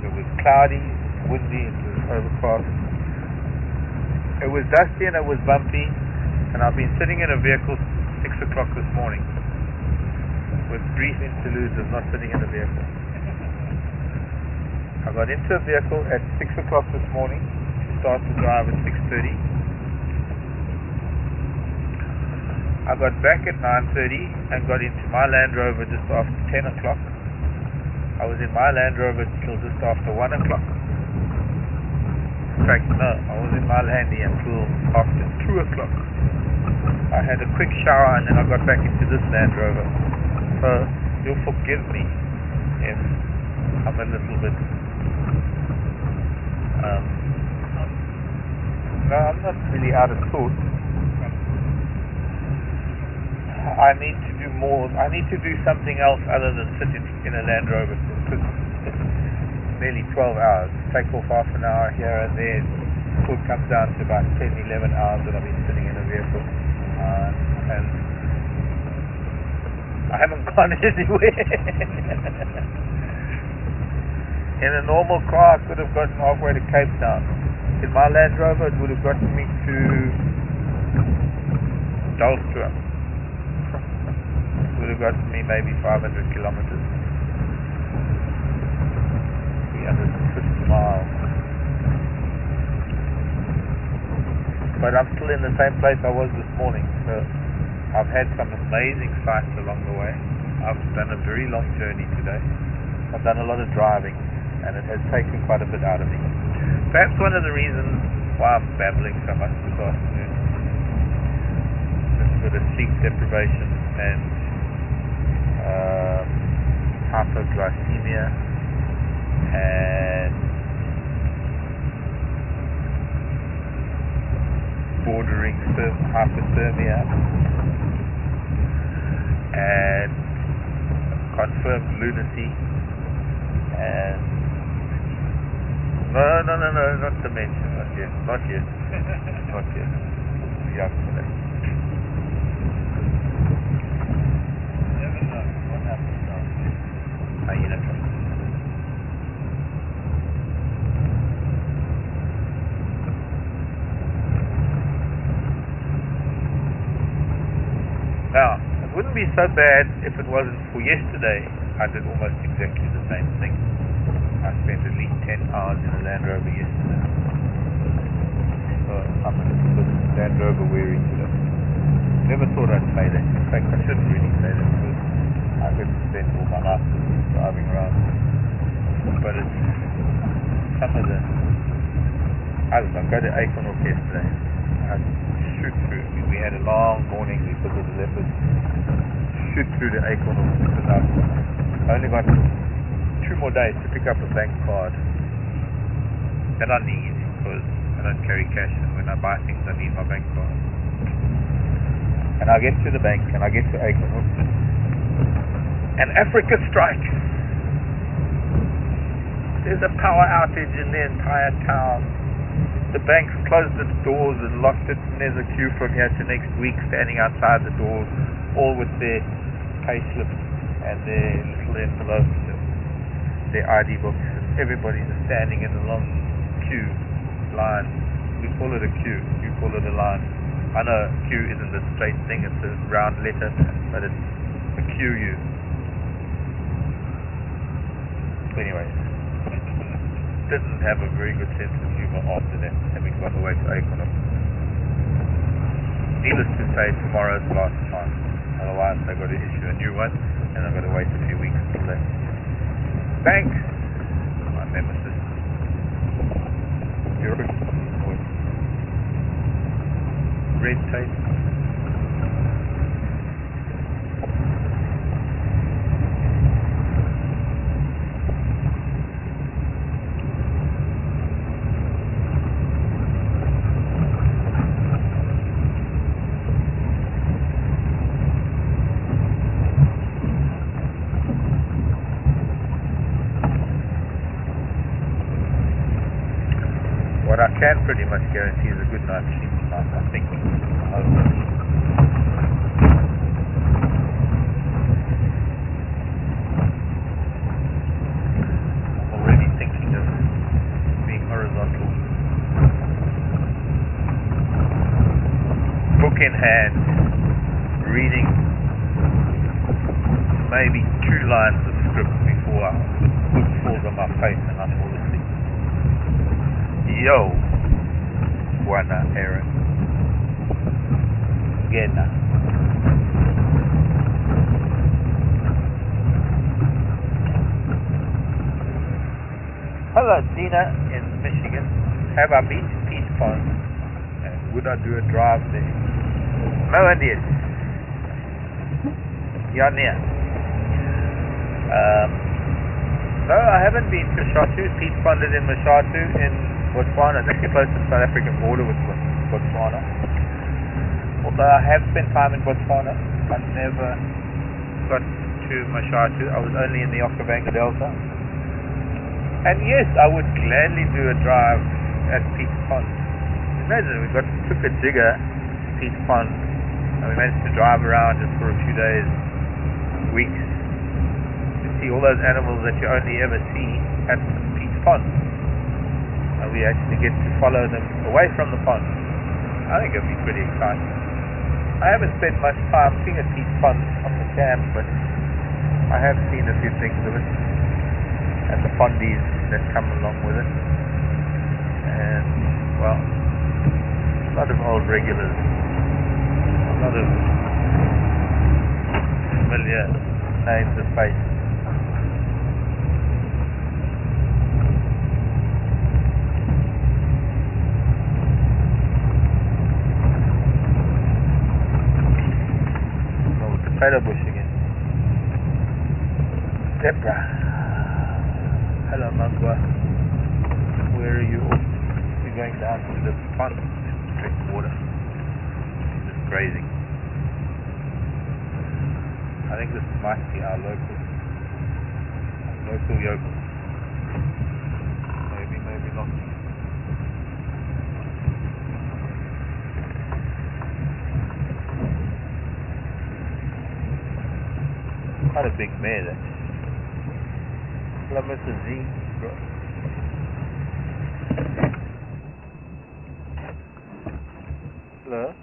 It was cloudy, windy, it was overcast. It was dusty and it was bumpy, and I've been sitting in a vehicle 6 o'clock this morning with brief interludes of not sitting in a vehicle. I got into a vehicle at 6 o'clock this morning to start the drive at 6:30. I got back at 9:30 and got into my Land Rover just after 10 o'clock. I was in my Land Rover till just after 1 o'clock. In fact, no, I was in my Landy until after 2 o'clock. I had a quick shower and then I got back into this Land Rover. So, you'll forgive me if I'm a little bit... no, I'm not really out of sorts. I need to do more. I need to do something else other than sit in a Land Rover, because it's nearly 12 hours. Take off half an hour here and there. So it comes down to about 10, 11 hours that I've been sitting in a vehicle. And I haven't gone anywhere. In a normal car, I could have gotten halfway to Cape Town. In my Land Rover, it would have gotten me to Dalstra. Would have gotten me maybe 500 kilometers, 350 miles. But I'm still in the same place I was this morning. So I've had some amazing sights along the way. I've done a very long journey today. I've done a lot of driving, and it has taken quite a bit out of me. Perhaps one of the reasons why I'm babbling so much this afternoon, a bit of sleep deprivation and hypoglycemia and bordering hypothermia and confirmed lunacy and no, not dementia, not yet. Not yet. Young for that. Now, it wouldn't be so bad if it wasn't for yesterday. I did almost exactly the same thing. I spent at least 10 hours in a Land Rover yesterday. So I'm a little bit Land Rover weary today. Never thought I'd say that. In fact, I shouldn't really say that, because I could spend all my life driving around. But it's some of the, I don't know, go to Equinox yesterday. I shoot through. We had a long morning because of the leopards. Shoot through the Equinox because I only got 2 more days to pick up a bank card that I need because I don't carry cash, and when I buy things I need my bank card. And I get to the bank and I get to Equinox and Africa strikes. There's a power outage in the entire town. The bank's closed its doors and locked it, and there's a queue from here to next week standing outside the doors, all with their pay slips and their little envelopes and their ID books, and everybody's standing in a long queue line. We call it a queue, you call it a line. I know queue isn't a straight thing, it's a round letter, but it's a QU. Anyway, didn't have a very good sense of humor after that, having gone away to Equinox. Needless to say, tomorrow's the last time. Otherwise, they've got to issue a new one, and I've got to wait a few weeks until that. Bank, my nemesis. Bureaucracy, red tape. What I can pretty much guarantee is a good night's sleep tonight, I think. I'm already thinking of being horizontal. Book in hand, reading maybe 2 lines of script before the book falls on my face and I fall asleep. Yo, buena Aaron. Gena. Hello, Dina in Michigan. Have I been to Peach Pond? And would I do a drive there? No, indeed. You're near. No, I haven't been to Shatu. Peach Pond is in Mashatu in Botswana. It's actually close to the South African border with Botswana. Although I have spent time in Botswana, I never got to Mashatu. I was only in the Okavango Delta. And yes, I would gladly do a drive at Peach Pond. Imagine we took a digger to Peach Pond and we managed to drive around just for a few days, weeks, to see all those animals that you only ever see at Peach Pond. And we actually get to follow them away from the pond. I think it'll be pretty exciting. I haven't spent much time seeing a Peach Pond on the camp, but I have seen a few things of it and the pondies that come along with it. And, well, a lot of old regulars, a lot of familiar names and faces. Potato bush again. Zebra. Hello, Mangwa. Where are you off? You're going down to the pond to drink water. Just grazing. I think this might be our local yokel. Maybe not. Quite a big mare there. Hello, Mr. Z. Hello.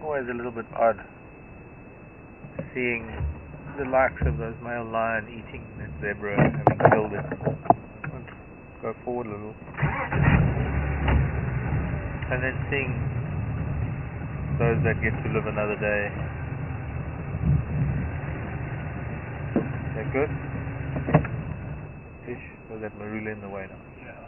always a little bit odd seeing the likes of those male lion eating that zebra, having killed it. Go forward a little. And then seeing those that get to live another day. Is that good? Fish? Or is that marula in the way now? Yeah.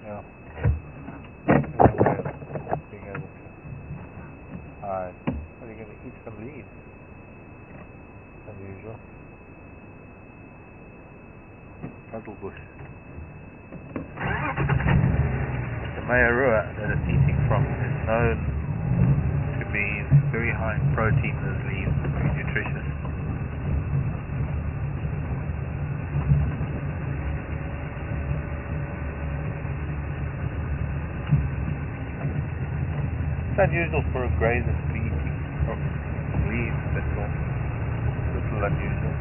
Yeah. Another way of being able to hide. Are you going to eat some leaves? Unusual. Puzzle bush. The Mayarua that it's eating from is known to be very high in protein. Those leaves, very nutritious. It's unusual for a grazer to be eating from leaves, that's all. A little unusual.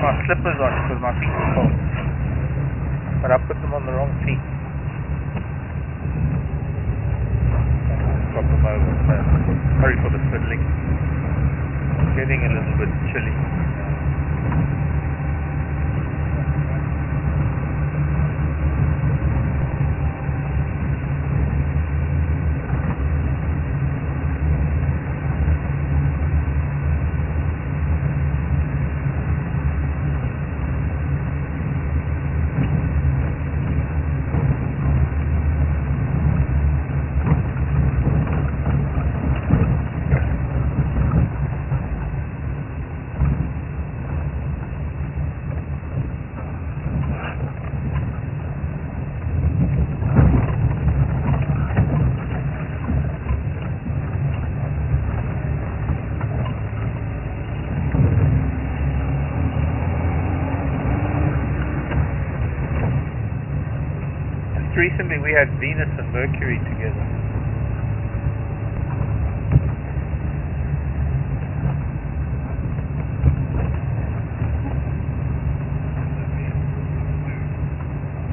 My slippers on because my feet are cold, but I put them on the wrong feet. Swap them over. Sorry for the fiddling. It's getting a little bit chilly. Recently we had Venus and Mercury together.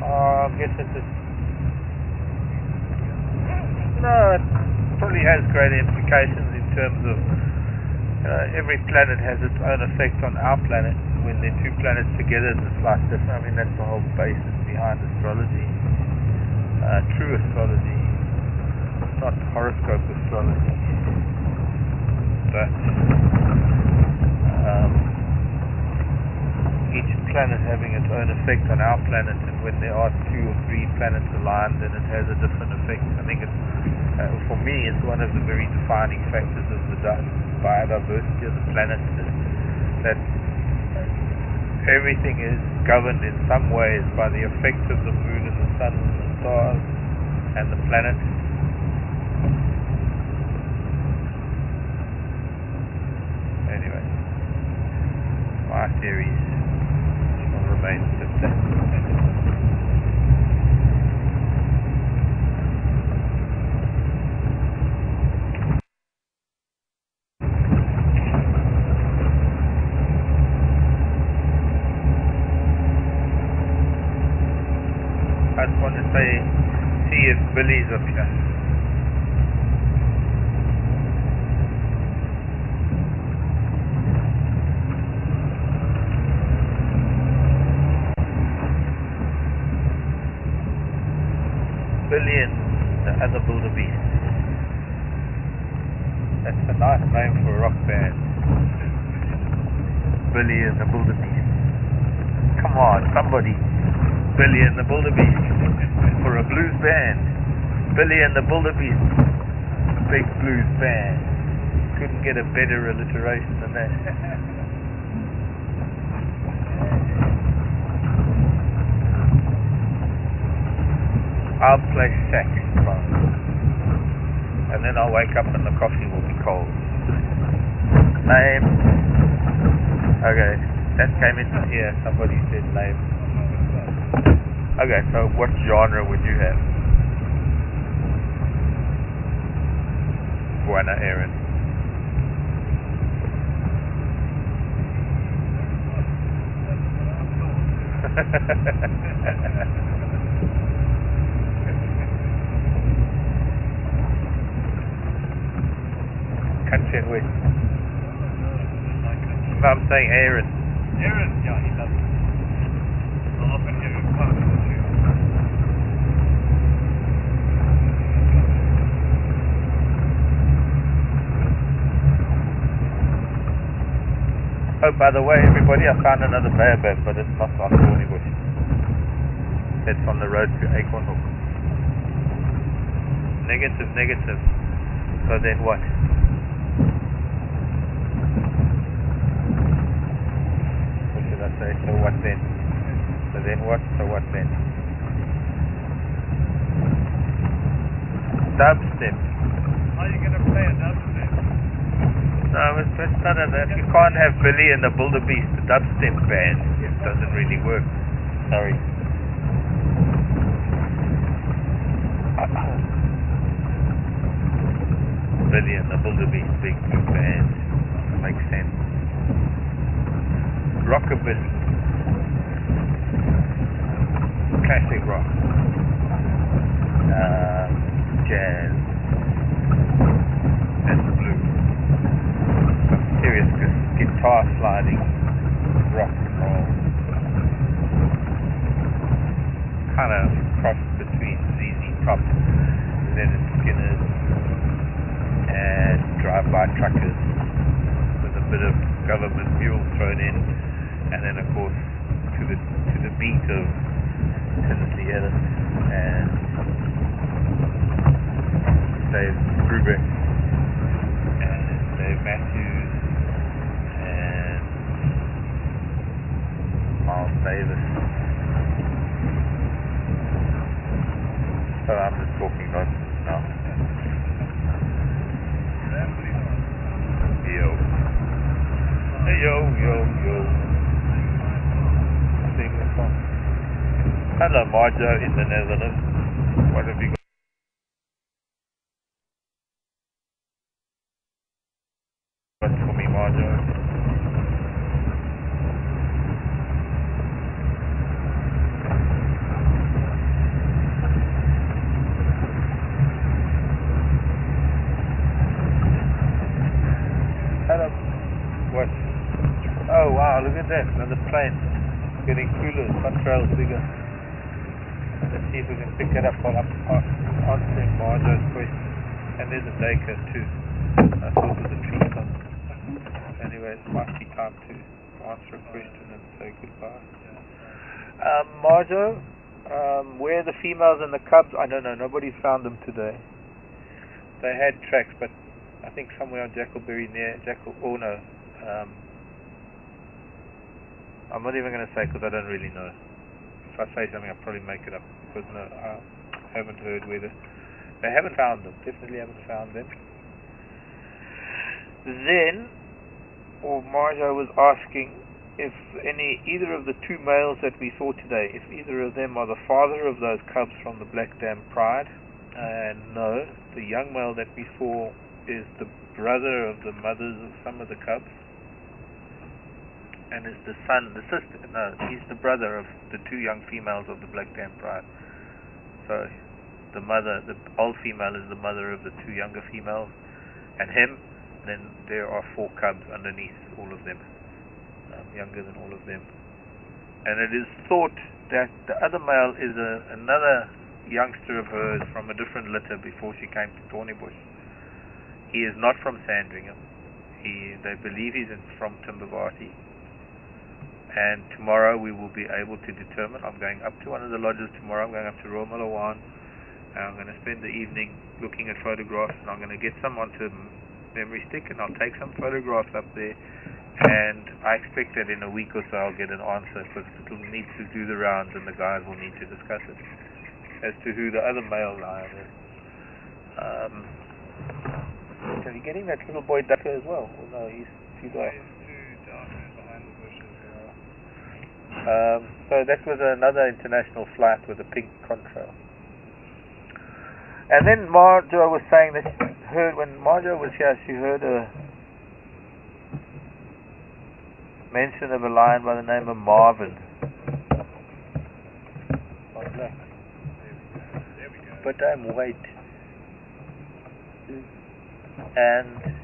I guess it's just... No, it probably has great implications in terms of every planet has its own effect on our planet. When the two planets together, it's like this. I mean, that's the whole basis behind astrology. True astrology, not horoscope astrology, but each planet having its own effect on our planet, and when there are 2 or 3 planets aligned, then it has a different effect. I think it's, for me, it's one of the very defining factors of the biodiversity of the planet, that everything is governed in some ways by the effect of the moon and the sun and the stars and the planet. Anyway, my theories shall remain simple. I just want to see if Billy's up here. Billy and the other wildebeest. That's a nice name for a rock band. Billy and the wildebeest. Come on, somebody. Billy and the wildebeest for a blues band. Billy and the wildebeest, big blues band. Couldn't get a better alliteration than that. I'll play saxophone, and then I'll wake up and the coffee will be cold. Name. Okay, that came in here. Somebody said name. Okay, so what genre would you have? Buena Erin. Country and West. No, I'm saying Aaron. Aaron, yeah, he does. I'll often hear him part of the tune. Oh, by the way, everybody, I found another baobab, but it's not on Thornybush. It's on the road to Acorn Hook. Negative, negative. So then what? What should I say? So what then? So then what? So what then? Dubstep. How are you going to play a dubstep? No, it's none of that. You can't have Billy and the wildebeest, the dubstep band. It doesn't really work. Sorry. Billy and the wildebeest, big blue band. Makes sense. Rockabilly. Classic rock. Jazz. And blues. Serious guitar sliding, rock and roll, kind of cross between ZZ Top, Leonard Skinner's, and drive-by truckers, with a bit of government mule thrown in, and then of course to the beat of Tinsley Ellis and Dave Brubeck and Dave Matthews. Miles Davis. So I'm just talking nonsense now. Yo. Hey, yo, yo, yo. Sing the song. Hello, Marjo in the Netherlands. What have you got for me, Marjo? What? Oh wow, look at that, another plane. Getting cooler, contrails bigger. Let's see if we can pick it up while I'm answering Marjo's question. And there's a Daker too. I thought it was a tree stump. Anyway, it might be time to answer a question and say goodbye. Marjo, Where the females and the cubs, I don't know. Nobody's found them today. They had tracks, but I think somewhere on Jackalberry I'm not even going to say because I don't really know. If I say something, I'll probably make it up because no, I haven't heard whether they haven't found them. Definitely haven't found them. Then, Marjo was asking if either of the two males that we saw today, if either of them are the father of those cubs from the Black Dam Pride. And no, the young male that we saw is the brother of the mothers of some of the cubs, and is the sister. No, he's the brother of the two young females of the Black Dam Pride. So the old female is the mother of the two younger females, and him. Then there are 4 cubs underneath all of them, younger than all of them. And it is thought that the other male is another youngster of hers from a different litter before she came to Thornybush. He is not from Sandringham. They believe he's from Timbervati. And tomorrow we will be able to determine. I'm going up to one of the lodges tomorrow. I'm going up to Royal Malawan. And I'm going to spend the evening looking at photographs, and I'm going to get some onto memory stick, and I'll take some photographs up there. And I expect that in a week or so I'll get an answer, because it will need to do the rounds and the guys will need to discuss it as to who the other male lion is. Are you getting that little boy ducker as well? Or no, he's too dark. Behind the bushes. So that was another international flight with a pink contrail. And then Marjo was saying that when Marjo was here, she heard a mention of a lion by the name of Marvin. There we go. But I'm white. And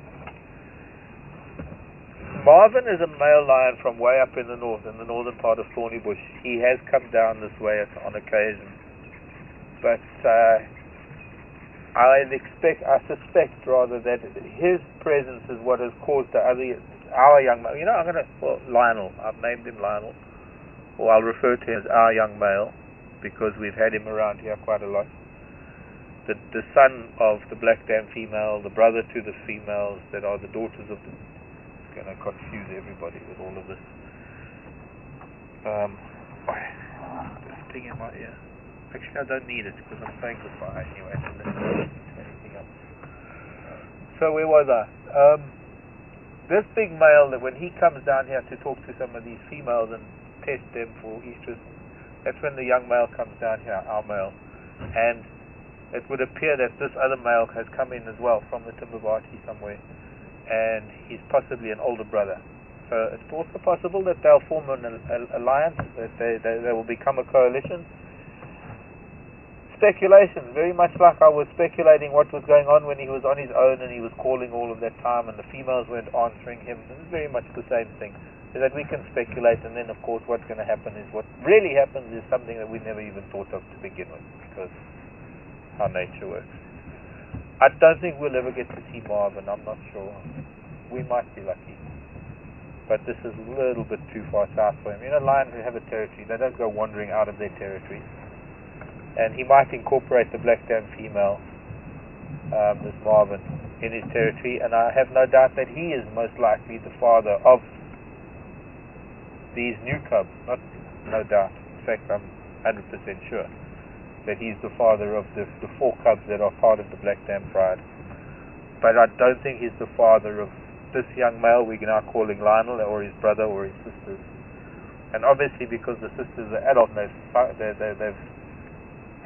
Marvin is a male lion from way up in the north, in the northern part of Thornybush. He has come down this way on occasion. But I suspect rather that his presence is what has caused our young male. You know, Lionel. I've named him Lionel, or I'll refer to him as our young male, because we've had him around here quite a lot. The son of the Black Dam female, the brother to the females that are the daughters of the. It's going to confuse everybody with all of this. There's a sting in my ear. Actually, I don't need it because I'm saying goodbye anyway. I don't listen to anything else. So where was I? This big male, that when he comes down here to talk to some of these females and test them for estrus, that's when the young male comes down here, our male. And it would appear that this other male has come in as well from the Timbervati somewhere, and he's possibly an older brother. So it's also possible that they'll form an alliance, that they will become a coalition. Speculation, very much like I was speculating what was going on when he was on his own and he was calling all of that time and the females weren't answering him. This is very much the same thing, is that we can speculate, and then of course what's going to happen is, what really happens is something that we never even thought of to begin with, because how nature works. I don't think we'll ever get to see Marvin. I'm not sure. We might be lucky, but this is a little bit too far south for him. You know, lions who have a territory, they don't go wandering out of their territory. And he might incorporate the Black Dam female, this Marvin, in his territory, and I have no doubt that he is most likely the father of these new cubs. No doubt. In fact, I'm 100% sure that he's the father of the 4 cubs that are part of the Black Dam Pride. But I don't think he's the father of this young male we're now calling Lionel, or his brother, or his sisters. And obviously, because the sisters are adult, they've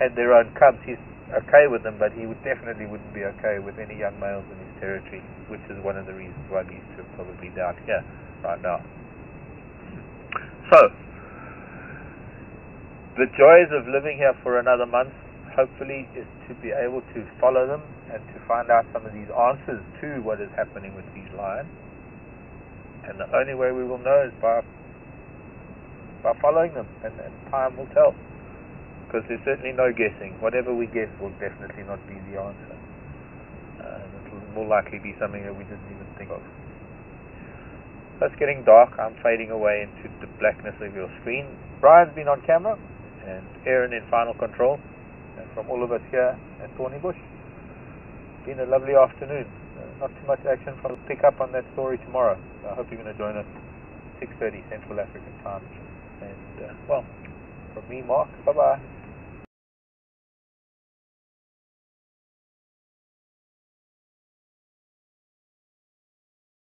had their own cubs, he's okay with them, but he definitely wouldn't be okay with any young males in his territory, which is one of the reasons why these two are probably down here right now. So, the joys of living here for another month, hopefully, is to be able to follow them and to find out some of these answers to what is happening with these lions. And the only way we will know is by following them, and time will tell. Because there's certainly no guessing. Whatever we guess will definitely not be the answer. It will more likely be something that we didn't even think of. So it's getting dark. I'm fading away into the blackness of your screen. Brian's been on camera. and Aaron in final control, and from all of us here at Thornybush. It's been a lovely afternoon. Not too much action. I'll pick up on that story tomorrow. I hope you're going to join us 6:30 Central African time. And well, from me, Mark, bye bye.